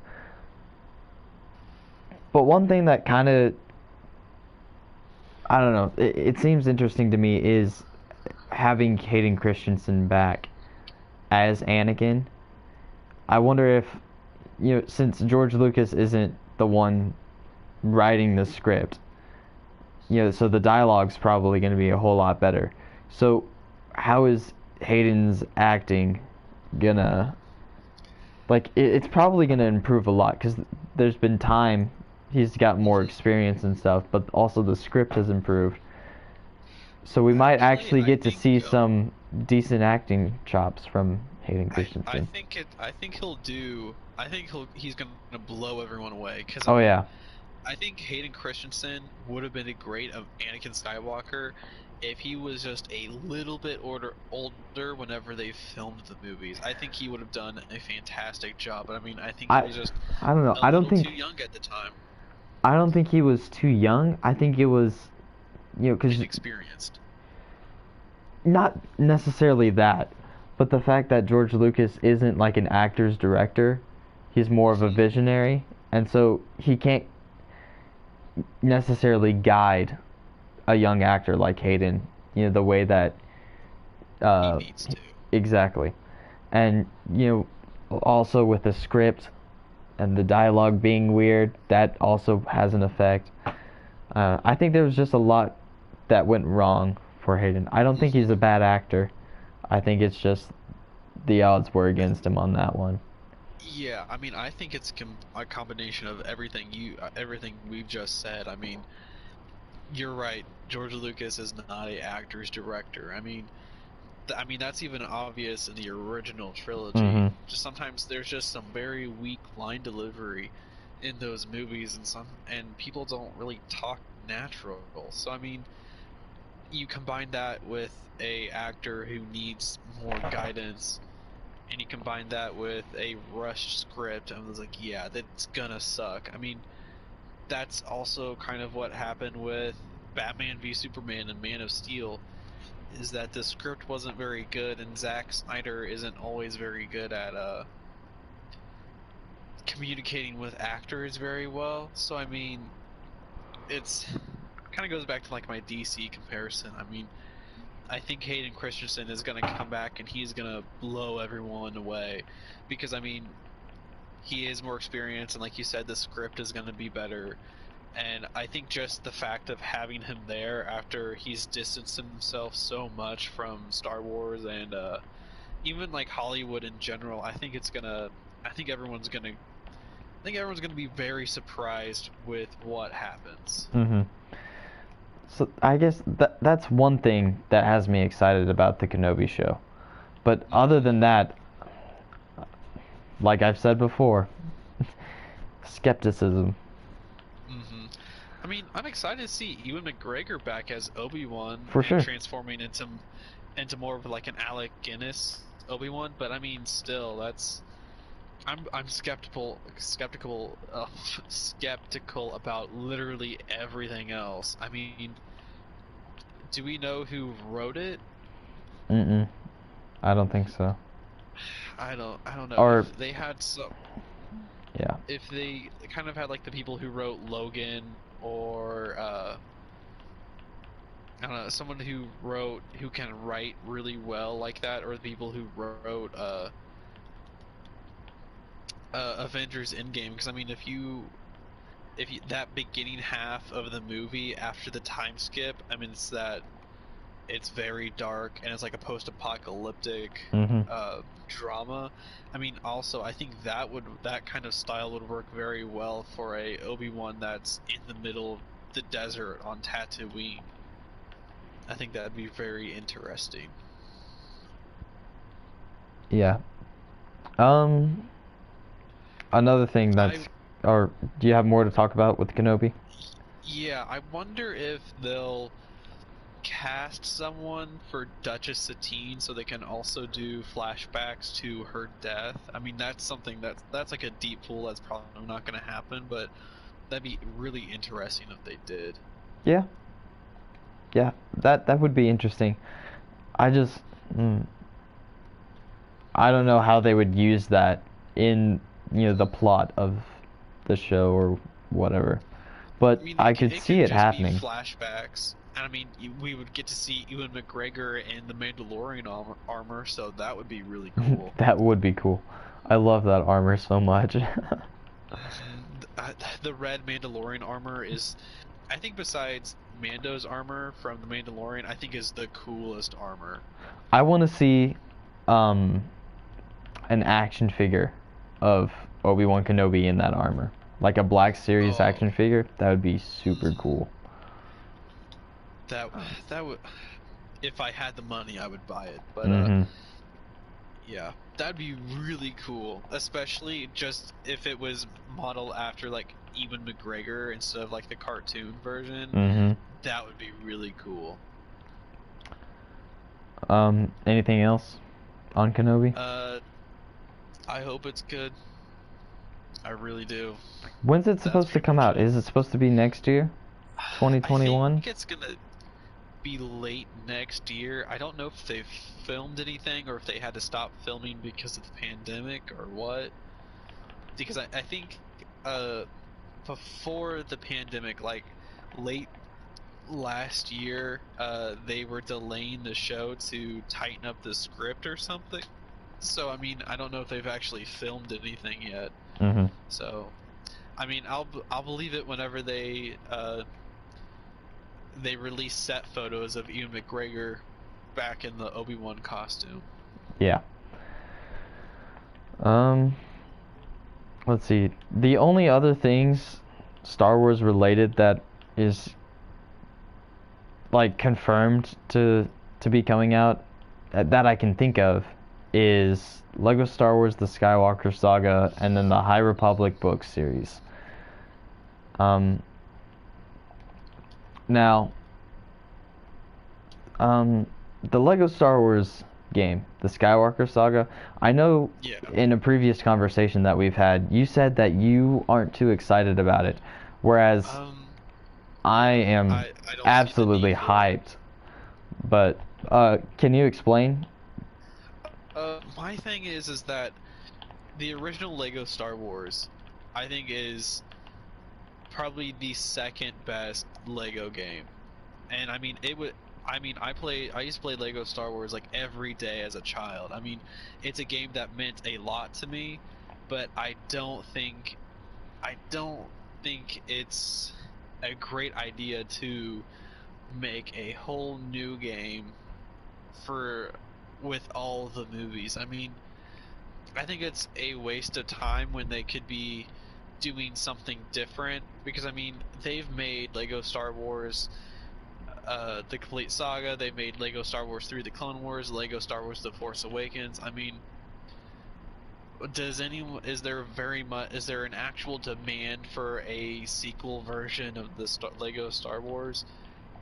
But one thing that kind of, I don't know, it seems interesting to me is having Hayden Christensen back as Anakin. I wonder if, since George Lucas isn't the one writing the script, so the dialogue's probably going to be a whole lot better. So, how is Hayden's acting gonna, like, it's probably gonna improve a lot because there's been time, he's got more experience and stuff, but also the script has improved. So we might Actually, actually I get to think see some decent acting chops from Hayden I Christensen. think it I think he'll do I think he's gonna blow everyone away because I Oh mean yeah. I think Hayden Christensen would have been a great of Anakin Skywalker if he was just a little bit older whenever they filmed the movies. I think he would have done a fantastic job. But I mean, I think he I was just I don't know. a little too young at the time, I don't think he was too young. I think it was, because inexperienced. not necessarily that, but the fact that George Lucas isn't like an actor's director, he's more of a visionary, and so he can't necessarily guide a young actor like Hayden, the way that He uh needs to. exactly. And also with the script and the dialogue being weird, that also has an effect. I think there was just a lot that went wrong for Hayden. I don't think he's a bad actor. I think it's just the odds were against him on that one. Yeah, I mean, I think it's a combination of everything we've just said. I mean, you're right. George Lucas is not a actor's director. I mean that's even obvious in the original trilogy. Hmm. Just sometimes there's just some very weak line delivery in those movies, and people don't really talk natural. So I mean, you combine that with a actor who needs more guidance, and you combine that with a rushed script, and I was like, yeah, that's gonna suck. I mean, that's also kind of what happened with Batman v Superman and Man of Steel is that the script wasn't very good, and Zack Snyder isn't always very good at communicating with actors very well. So I mean, it's kind of goes back to like my DC comparison. I mean, I think Hayden Christensen is gonna come back and he's gonna blow everyone away because I mean, he is more experienced, and like you said, the script is gonna be better. And I think just the fact of having him there after he's distanced himself so much from Star Wars and even like Hollywood in general, I think everyone's gonna be very surprised with what happens. Hmm. So I guess that's one thing that has me excited about the Kenobi show. But other than that, like I've said before, skepticism. Hmm. I mean, I'm excited to see Ewan McGregor back as Obi-Wan For and sure. transforming into more of like an Alec Guinness Obi-Wan, but I mean, still, that's I'm skeptical about literally everything else. I mean, do we know who wrote it? Mm-mm. I don't think so. I don't know Or if they had some yeah. if they kind of had like the people who wrote Logan or I don't know, someone who can write really well like that, or the people who wrote Avengers Endgame. Because I mean, if you that beginning half of the movie after the time skip, I mean, it's very dark and it's like a post-apocalyptic Mm-hmm. drama. I mean, also I think that kind of style would work very well for a Obi-Wan that's in the middle of the desert on Tatooine. I think that'd be very interesting. Yeah. Um. Another thing I that's, or do you have more to talk about with Kenobi? Yeah, I wonder if they'll cast someone for Duchess Satine so they can also do flashbacks to her death. I mean, that's something that's like a deep pool that's probably not going to happen, but that'd be really interesting if they did. Yeah. Yeah. That would be interesting. I just, mm, I don't know how they would use that in, the plot of the show or whatever. I But mean, I could it see could it just be happening. flashbacks. And I mean, we would get to see Ewan McGregor in the Mandalorian armor, so that would be really cool. That would be cool. I love that armor so much. The red Mandalorian armor is, I think, besides Mando's armor from the Mandalorian, I think is the coolest armor. I want to see um an action figure of Obi-Wan Kenobi in that armor. Like a Black Series Oh, action figure. That would be super cool. that that would, if I had the money, I would buy it. But Mm-hmm. yeah, that'd be really cool, especially just if it was modeled after like Ewan McGregor instead of like the cartoon version. Mm-hmm. That would be really cool. Anything else on Kenobi? Uh, I hope it's good. I really do. When's it That's supposed to pretty come much out? it. Is it supposed to be next year? I think 2021? it's gonna be late next year. I don't know if they've filmed anything or if they had to stop filming because of the pandemic or what. Because I think uh, before the pandemic, like late last year, they were delaying the show to tighten up the script or something. So I mean, I don't know if they've actually filmed anything yet. Mm-hmm. So I mean, I'll believe it whenever they release set photos of Ewan McGregor back in the Obi-Wan costume. Yeah. Um, let's see. The only other things Star Wars related that is like confirmed to be coming out that I can think of is Lego Star Wars: The Skywalker Saga and then the High Republic book series. Um, now, the Lego Star Wars game, the Skywalker Saga, I know Yeah. in a previous conversation that we've had, you said that you aren't too excited about it, whereas I Yeah. am I don't see the absolutely need for it. hyped. But can you explain? My thing is that the original Lego Star Wars, I think, is probably the second best Lego game. And I mean, it would. I mean, I used to play Lego Star Wars like every day as a child. I mean, it's a game that meant a lot to me, but I don't think it's a great idea to make a whole new game for with all the movies. I mean, I think it's a waste of time when they could be doing something different because I mean, they've made Lego Star Wars the complete saga. They made Lego Star Wars 3: The Clone Wars, Lego Star Wars: The Force Awakens. I mean, is there an actual demand for a sequel version of the Lego Star Wars?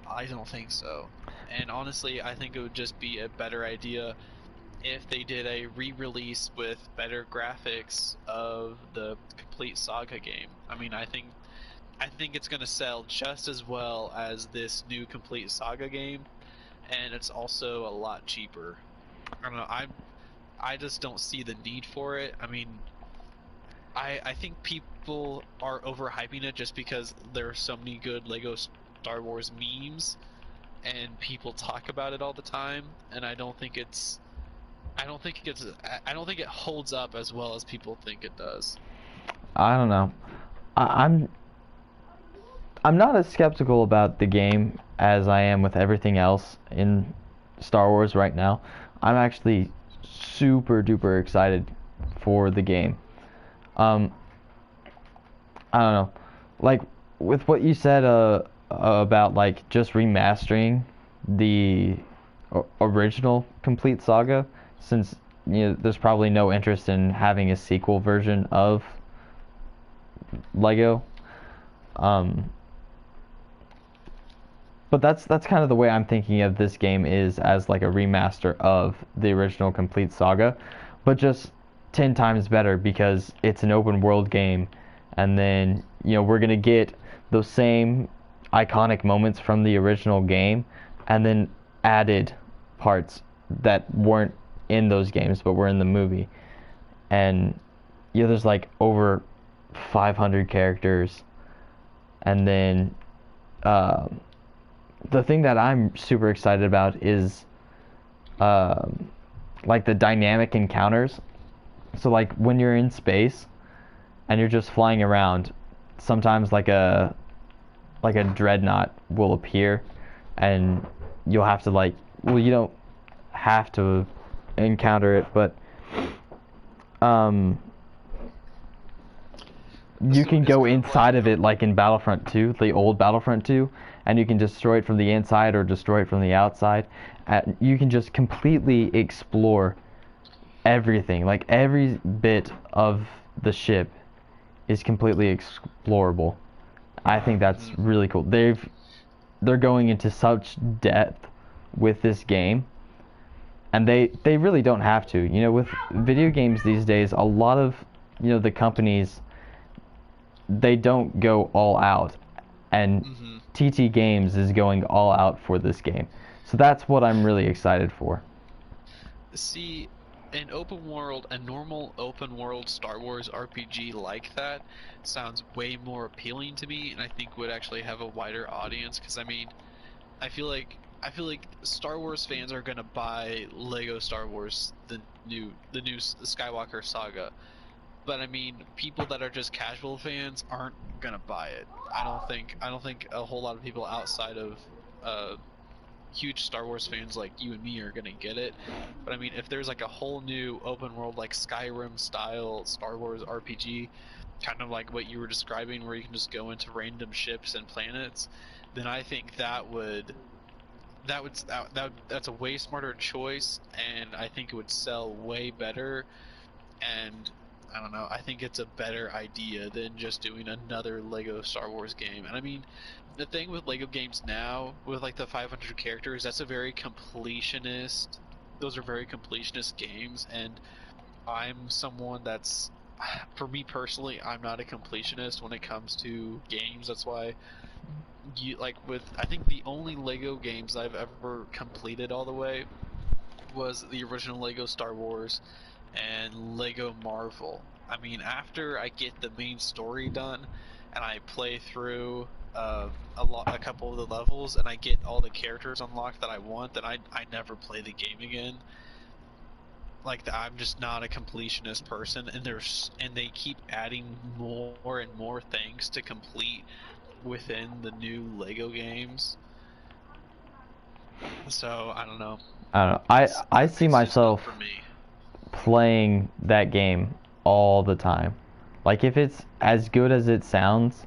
I don't think so. And honestly, I think it would just be a better idea if they did a re-release with better graphics of the complete saga game. I mean, I think it's going to sell just as well as this new complete saga game, and it's also a lot cheaper. I don't know. I just don't see the need for it. I mean, I think people are overhyping it just because there are so many good Lego Star Wars memes, and people talk about it all the time. And I don't think it holds up as well as people think it does. I don't know. I'm not as skeptical about the game as I am with everything else in Star Wars right now. I'm actually super duper excited for the game. Um, I don't know, like with what you said about like just remastering the original complete saga, since there's probably no interest in having a sequel version of Lego. Um, but that's kind of the way I'm thinking of this game, is as like a remaster of the original complete saga, but just 10 times better because it's an open world game, and then we're gonna get those same iconic moments from the original game, and then added parts that weren't in those games but were in the movie. And there's like over 500 characters, and then the thing that I'm super excited about is like the dynamic encounters. So like when you're in space and you're just flying around, sometimes like a dreadnought will appear, and you'll have to you don't have to encounter it, but you can go inside of it, like in Battlefront 2, the old Battlefront 2, and you can destroy it from the inside or destroy it from the outside. You can just completely explore everything. Like every bit of the ship is completely explorable. I think that's really cool. They're going into such depth with this game, and they really don't have to. With video games these days, a lot of the companies, they don't go all out, and TT Games is going all out for this game. So that's what I'm really excited for. See, a normal open world Star Wars RPG like that sounds way more appealing to me, and I think would actually have a wider audience. Because I mean, I feel like Star Wars fans are gonna buy Lego Star Wars, the new Skywalker saga. But I mean, people that are just casual fans aren't gonna buy it. I don't think a whole lot of people outside of huge Star Wars fans like you and me are gonna get it. But I mean, if there's like a whole new open world, like Skyrim style Star Wars RPG, kind of like what you were describing, where you can just go into random ships and planets, then I think that's a way smarter choice, and I think it would sell way better. And I don't know, I think it's a better idea than just doing another Lego Star Wars game. And I mean, the thing with Lego games now, with like the 500 characters, those are very completionist games, and I'm someone that's, for me personally, I'm not a completionist when it comes to games. That's why I think the only Lego games I've ever completed all the way was the original Lego Star Wars and Lego Marvel. I mean, after I get the main story done and I play through a couple of the levels and I get all the characters unlocked that I want, then I never play the game again. I'm just not a completionist person, and they keep adding more and more things to complete within the new Lego games. So I don't know. I see myself playing that game all the time. Like if it's as good as it sounds,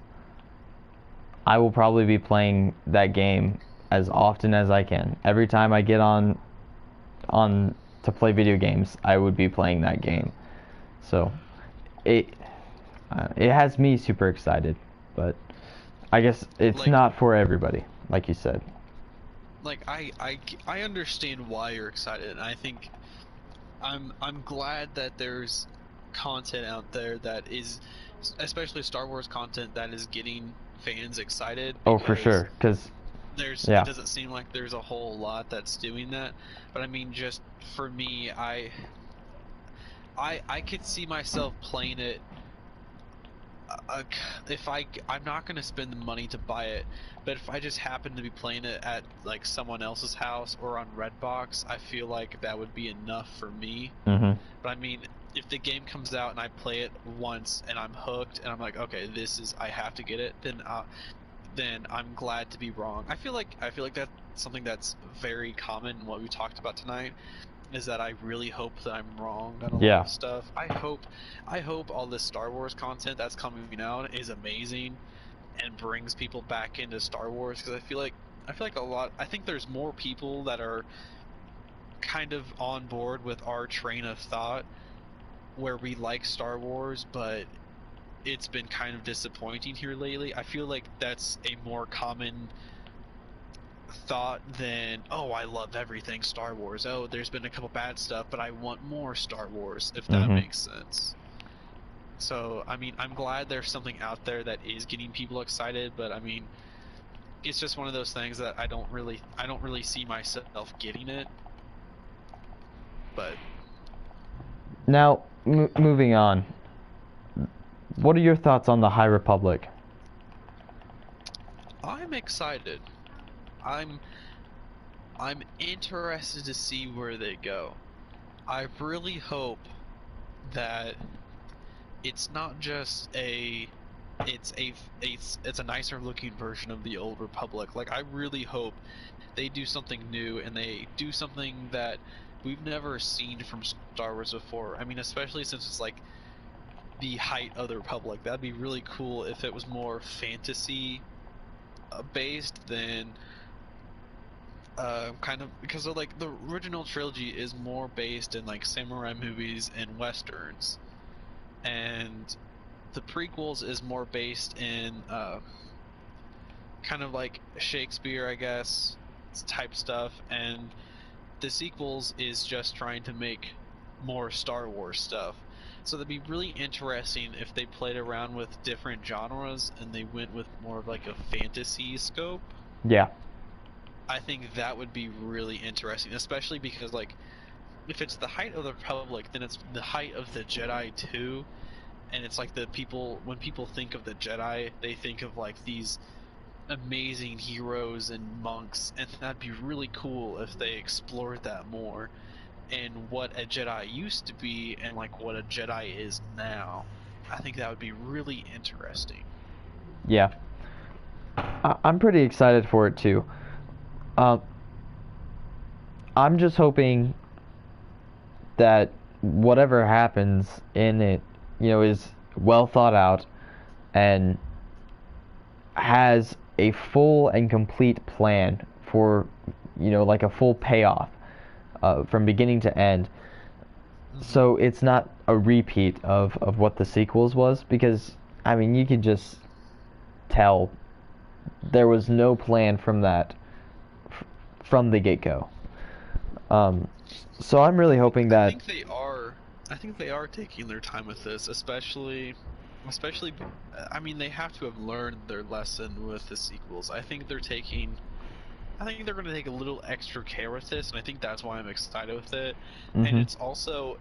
I will probably be playing that game as often as I can. Every time I get on to play video games, I would be playing that game. So it it has me super excited, but I guess it's Like, not for everybody, like you said. I understand why you're excited, and I think I'm glad that there's content out there that is, especially Star Wars content, that is getting fans excited, Oh, for because sure, because it yeah. doesn't seem like there's a whole lot that's doing that. But I mean, just for me, I could see myself playing it. uh, if I'm not gonna spend the money to buy it, but if I just happen to be playing it at like someone else's house or on Redbox, I feel like that would be enough for me. Mhm. But I mean, if the game comes out and I play it once and I'm hooked and I'm like, okay, I have to get it, then I'm glad to be wrong. I feel like that's something that's very common in what we talked about tonight, is that I really hope that I'm wrong on a lot Yeah. of stuff. I hope all this Star Wars content that's coming out is amazing and brings people back into Star Wars, because I feel like I think there's more people that are kind of on board with our train of thought, where we like Star Wars, but it's been kind of disappointing here lately. I feel like that's a more common thought than, oh, I love everything Star Wars. Oh, there's been a couple bad stuff, but I want more Star Wars, if that Mhm. makes sense. So, I mean, I'm glad there's something out there that is getting people excited, but I mean, it's just one of those things that I don't really see myself getting it. But Now, moving on. What are your thoughts on the High Republic? I'm excited. I'm I'm interested to see where they go. I really hope that it's not just it's a nicer looking version of the old Republic. Like, I really hope they do something new and they do something that we've never seen from Star Wars before. I mean, especially since it's like the height of the Republic. That'd be really cool if it was more fantasy based than kind of, because of like the original trilogy is more based in like samurai movies and westerns, and the prequels is more based in kind of like Shakespeare, I guess, type stuff, and the sequels is just trying to make more Star Wars stuff. So that'd be really interesting if they played around with different genres and they went with more of like a fantasy scope. Yeah. I think that would be really interesting, especially because like if it's the height of the Republic, then it's the height of the Jedi too, and it's like when people think of the Jedi, they think of like these amazing heroes and monks, and that'd be really cool if they explored that more, and what a Jedi used to be and like what a Jedi is now. I think that would be really interesting. Yeah. I'm pretty excited for it too. Uh, I'm just hoping that whatever happens in it, is well thought out and has a full and complete plan for, like a full payoff from beginning to end. Hmm. So it's not a repeat of what the sequels was, because, I mean, you could just tell there was no plan from that from the get-go. Um, so I'm really hoping I that, think they are. I think they are taking their time with this, especially. I mean, they have to have learned their lesson with the sequels. I think they're going to take a little extra care with this, and I think that's why I'm excited with it. And hmm it's also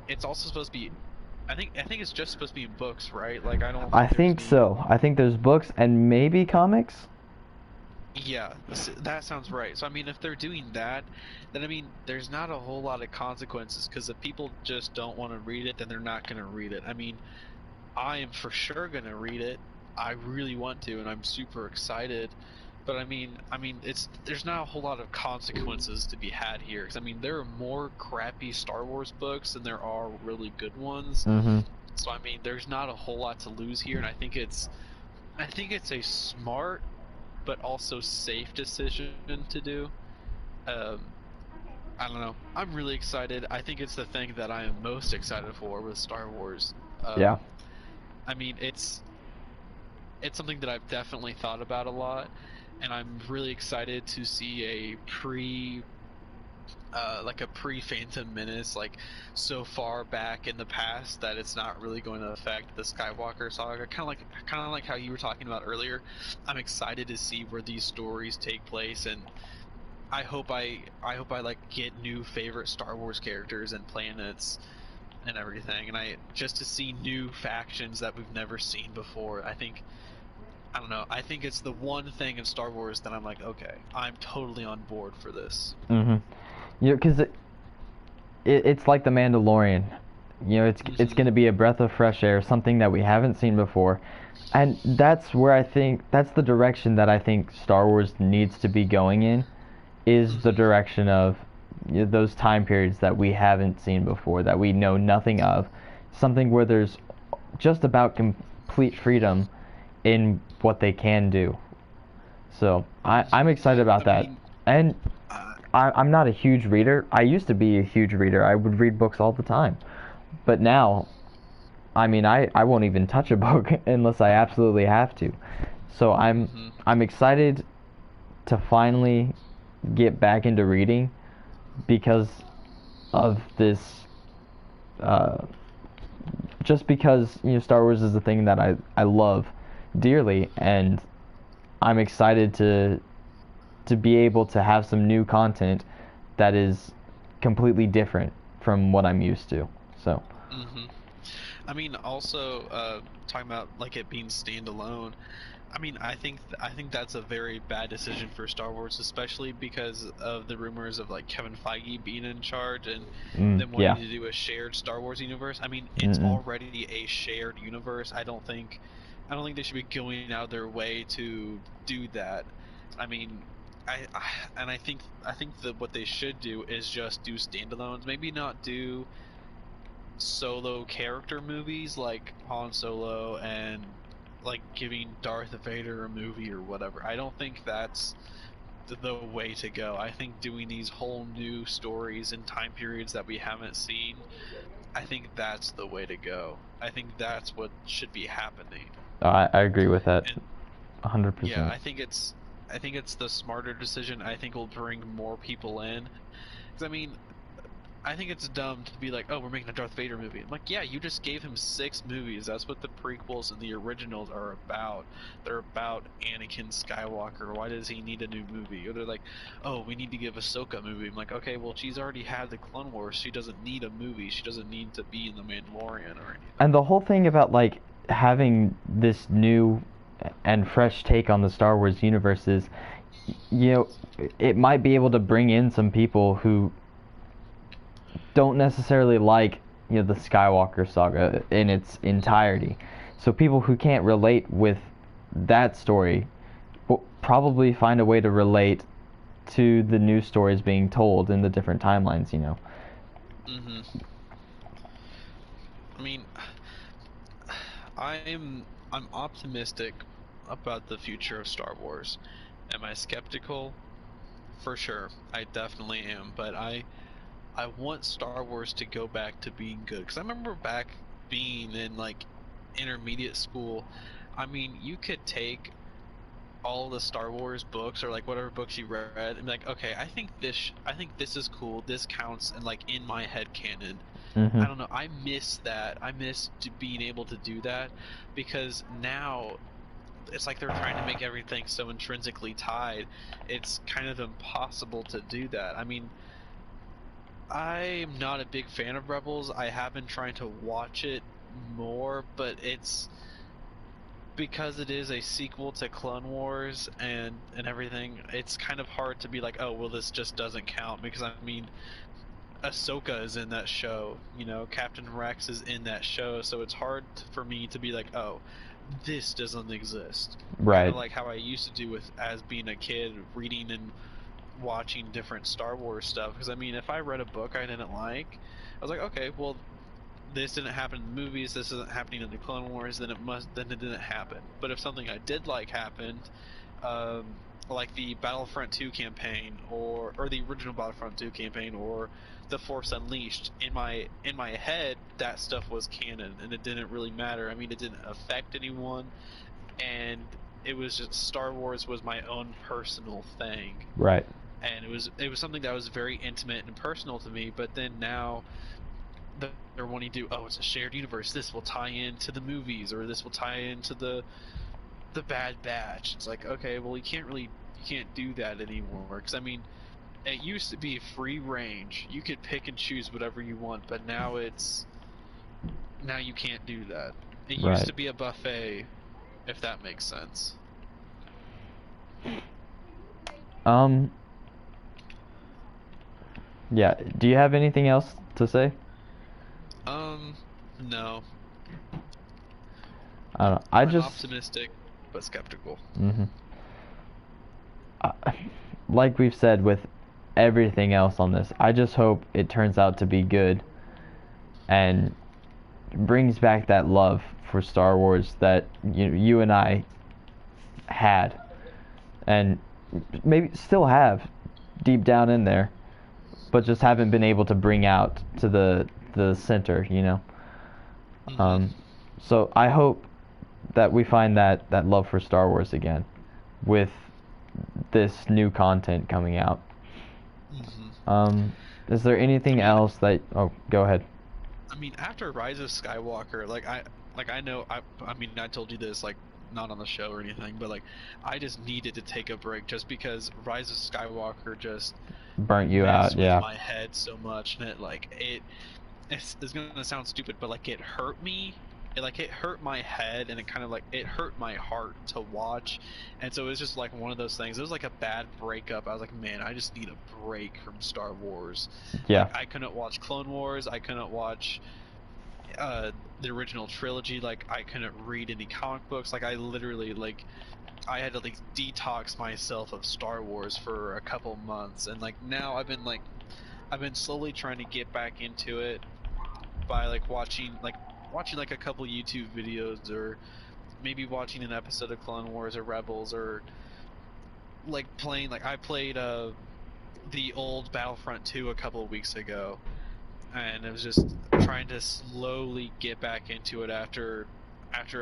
supposed to be. I think it's just supposed to be in books, right? Like, I don't I think there's think any. so. I think there's books and maybe comics. Yeah, that sounds right. So I mean, if they're doing that, then I mean, there's not a whole lot of consequences, because if people just don't want to read it, then they're not going to read it. I mean, I am for sure going to read it. I really want to, and I'm super excited. But it's there's not a whole lot of consequences to be had here. Because I mean, there are more crappy Star Wars books than there are really good ones. hmm So there's not a whole lot to lose here, and I think it's a smart but also safe decision to do. Um, I don't know. I'm really excited. I think it's the thing that I am most excited for with Star Wars. Yeah. I mean, it's something that I've definitely thought about a lot, and I'm really excited to see a like a pre-Phantom Menace, like so far back in the past that it's not really going to affect the Skywalker saga. Kind of like how you were talking about earlier. I'm excited to see where these stories take place, and I hope I like get new favorite Star Wars characters and planets and everything, and I just to see new factions that we've never seen before. I don't know. I think it's the one thing in Star Wars that I'm like, okay, I'm totally on board for this. Mhm. You know, because it's like the Mandalorian. You know, it's going to be a breath of fresh air, something that we haven't seen before, and that's where I think that's the direction that I think Star Wars needs to be going in, is the direction of, you know, those time periods that we haven't seen before, that we know nothing of, something where there's just about complete freedom in what they can do. So I'm excited about that. Mean, And I'm not a huge reader. I used to be a huge reader. I would read books all the time. But now, I mean, I won't even touch a book unless I absolutely have to. So I'm excited to finally get back into reading because of this. Just because, you know, Star Wars is a thing that I love dearly, and I'm excited to be able to have some new content that is completely different from what I'm used to. So. I mean, also talking about like it being standalone. I mean, I think that's a very bad decision for Star Wars, especially because of the rumors of like Kevin Feige being in charge and them Yeah. wanting to do a shared Star Wars universe. I mean, it's already a shared universe. I don't think they should be going out of their way to do that. I mean, I think that what they should do is just do standalones. Maybe not do solo character movies like Han Solo and like giving Darth Vader a movie or whatever. I don't think that's the way to go. I think doing these whole new stories in time periods that we haven't seen, I think that's the way to go. I think that's what should be happening. I agree with that, And 100%. yeah, I think it's the smarter decision. I think will bring more people in. Because I mean, I think it's dumb to be like, oh, we're making a Darth Vader movie. I'm like, yeah, you just gave him 6 movies. That's what the prequels and the originals are about. They're about Anakin Skywalker. Why does he need a new movie? Or they're like, oh, we need to give Ahsoka a movie. I'm like, okay, well, she's already had the Clone Wars. She doesn't need a movie. She doesn't need to be in the Mandalorian or anything. And the whole thing about like having this new and fresh take on the Star Wars universe is, you know, it might be able to bring in some people who don't necessarily like, you know, the Skywalker saga in its entirety. So people who can't relate with that story will probably find a way to relate to the new stories being told in the different timelines, you know. I mean, I'm optimistic about the future of Star Wars. Am I skeptical? For sure, I definitely am. But I want Star Wars to go back to being good. Because I remember back being in like intermediate school. I mean, you could take all the Star Wars books or like whatever books you read and be like, okay, I think this is cool. This counts and like in my head canon. I don't know. I miss that. I miss being able to do that because now it's like they're trying to make everything so intrinsically tied. It's kind of impossible to do that. I mean, I'm not a big fan of Rebels. I have been trying to watch it more, but it's because it is a sequel to Clone Wars and everything. It's kind of hard to be like, oh, well, this just doesn't count because I mean, Ahsoka is in that show. You know, Captain Rex is in that show, so it's hard for me to be like, oh, this doesn't exist. Right. Kind of like how I used to do with as being a kid, reading and watching different Star Wars stuff. Because I mean, if I read a book I didn't like, I was like, okay, well, this didn't happen in the movies. This isn't happening in the Clone Wars. Then it didn't happen. But if something I did like happened, um, like the Battlefront 2 campaign or the original Battlefront 2 campaign or the Force Unleashed. In my head, that stuff was canon, and it didn't really matter. I mean, it didn't affect anyone, and it was just Star Wars was my own personal thing, Right. and it was something that was very intimate and personal to me. But then now they're wanting to do, oh, it's a shared universe. This will tie into the movies, or this will tie into the Bad Batch. It's like, okay, well, you can't do that anymore. Because I mean, it used to be free range. You could pick and choose whatever you want, but now you can't do that. It Right. used to be a buffet, if that makes sense. Yeah. Do you have anything else to say? No. I don't know. I I'm just optimistic, but skeptical. uh, like we've said with everything else on this, I just hope it turns out to be good and brings back that love for Star Wars that you and I had and maybe still have deep down in there, but just haven't been able to bring out to the center, So I hope that we find that love for Star Wars again with this new content coming out. Is there anything else that? Oh, go ahead. I mean, after Rise of Skywalker, I mean, I told you this, like, not on the show or anything, but like, I just needed to take a break just because Rise of Skywalker just Burnt you out, messed with yeah. my head so much, and it's gonna sound stupid, but like, it hurt me. It hurt my head, and it hurt my heart to watch, and so it was just like one of those things. It was like a bad breakup. I was like, man, I just need a break from Star Wars. Yeah. Like, I couldn't watch Clone Wars. I couldn't watch the original trilogy. Like, I couldn't read any comic books. Like, I literally, like, I had to like detox myself of Star Wars for a couple months, and like now I've been slowly trying to get back into it by like watching like a couple YouTube videos, or maybe watching an episode of Clone Wars or Rebels, or like playing, like, I played the old Battlefront 2 a couple of weeks ago, and it was just trying to slowly get back into it after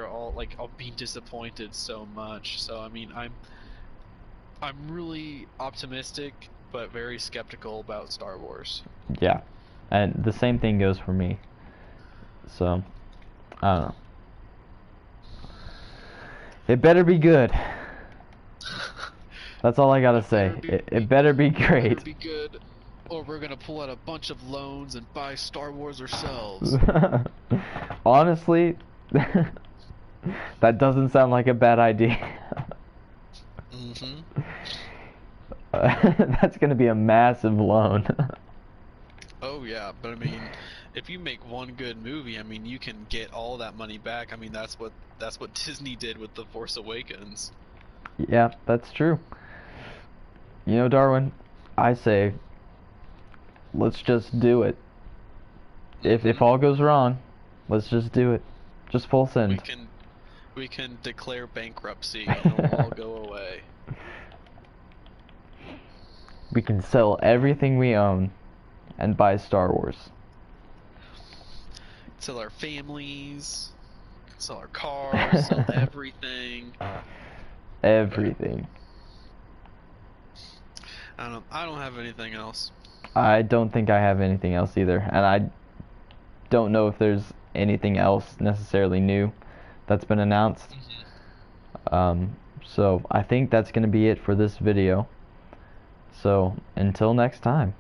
all, like, I'll be disappointed so much. So I mean, I'm really optimistic but very skeptical about Star Wars. Yeah. And the same thing goes for me. So, I don't know. It better be good. That's all I gotta say. It better be great. Better be good, or we're gonna pull out a bunch of loans and buy Star Wars ourselves. Honestly, that doesn't sound like a bad idea. That's gonna be a massive loan. Oh yeah, but I mean, if you make one good movie, I mean, you can get all that money back. I mean, that's what Disney did with The Force Awakens. Yeah, that's true. Darwin, I say, let's just do it. If all goes wrong, let's just do it. Just full send. We can declare bankruptcy and it'll all go away. We can sell everything we own and buy Star Wars. Sell our families, sell our cars, sell everything. Everything. I don't have anything else. I don't think I have anything else either, and I don't know if there's anything else necessarily new that's been announced. So I think that's going to be it for this video. So until next time.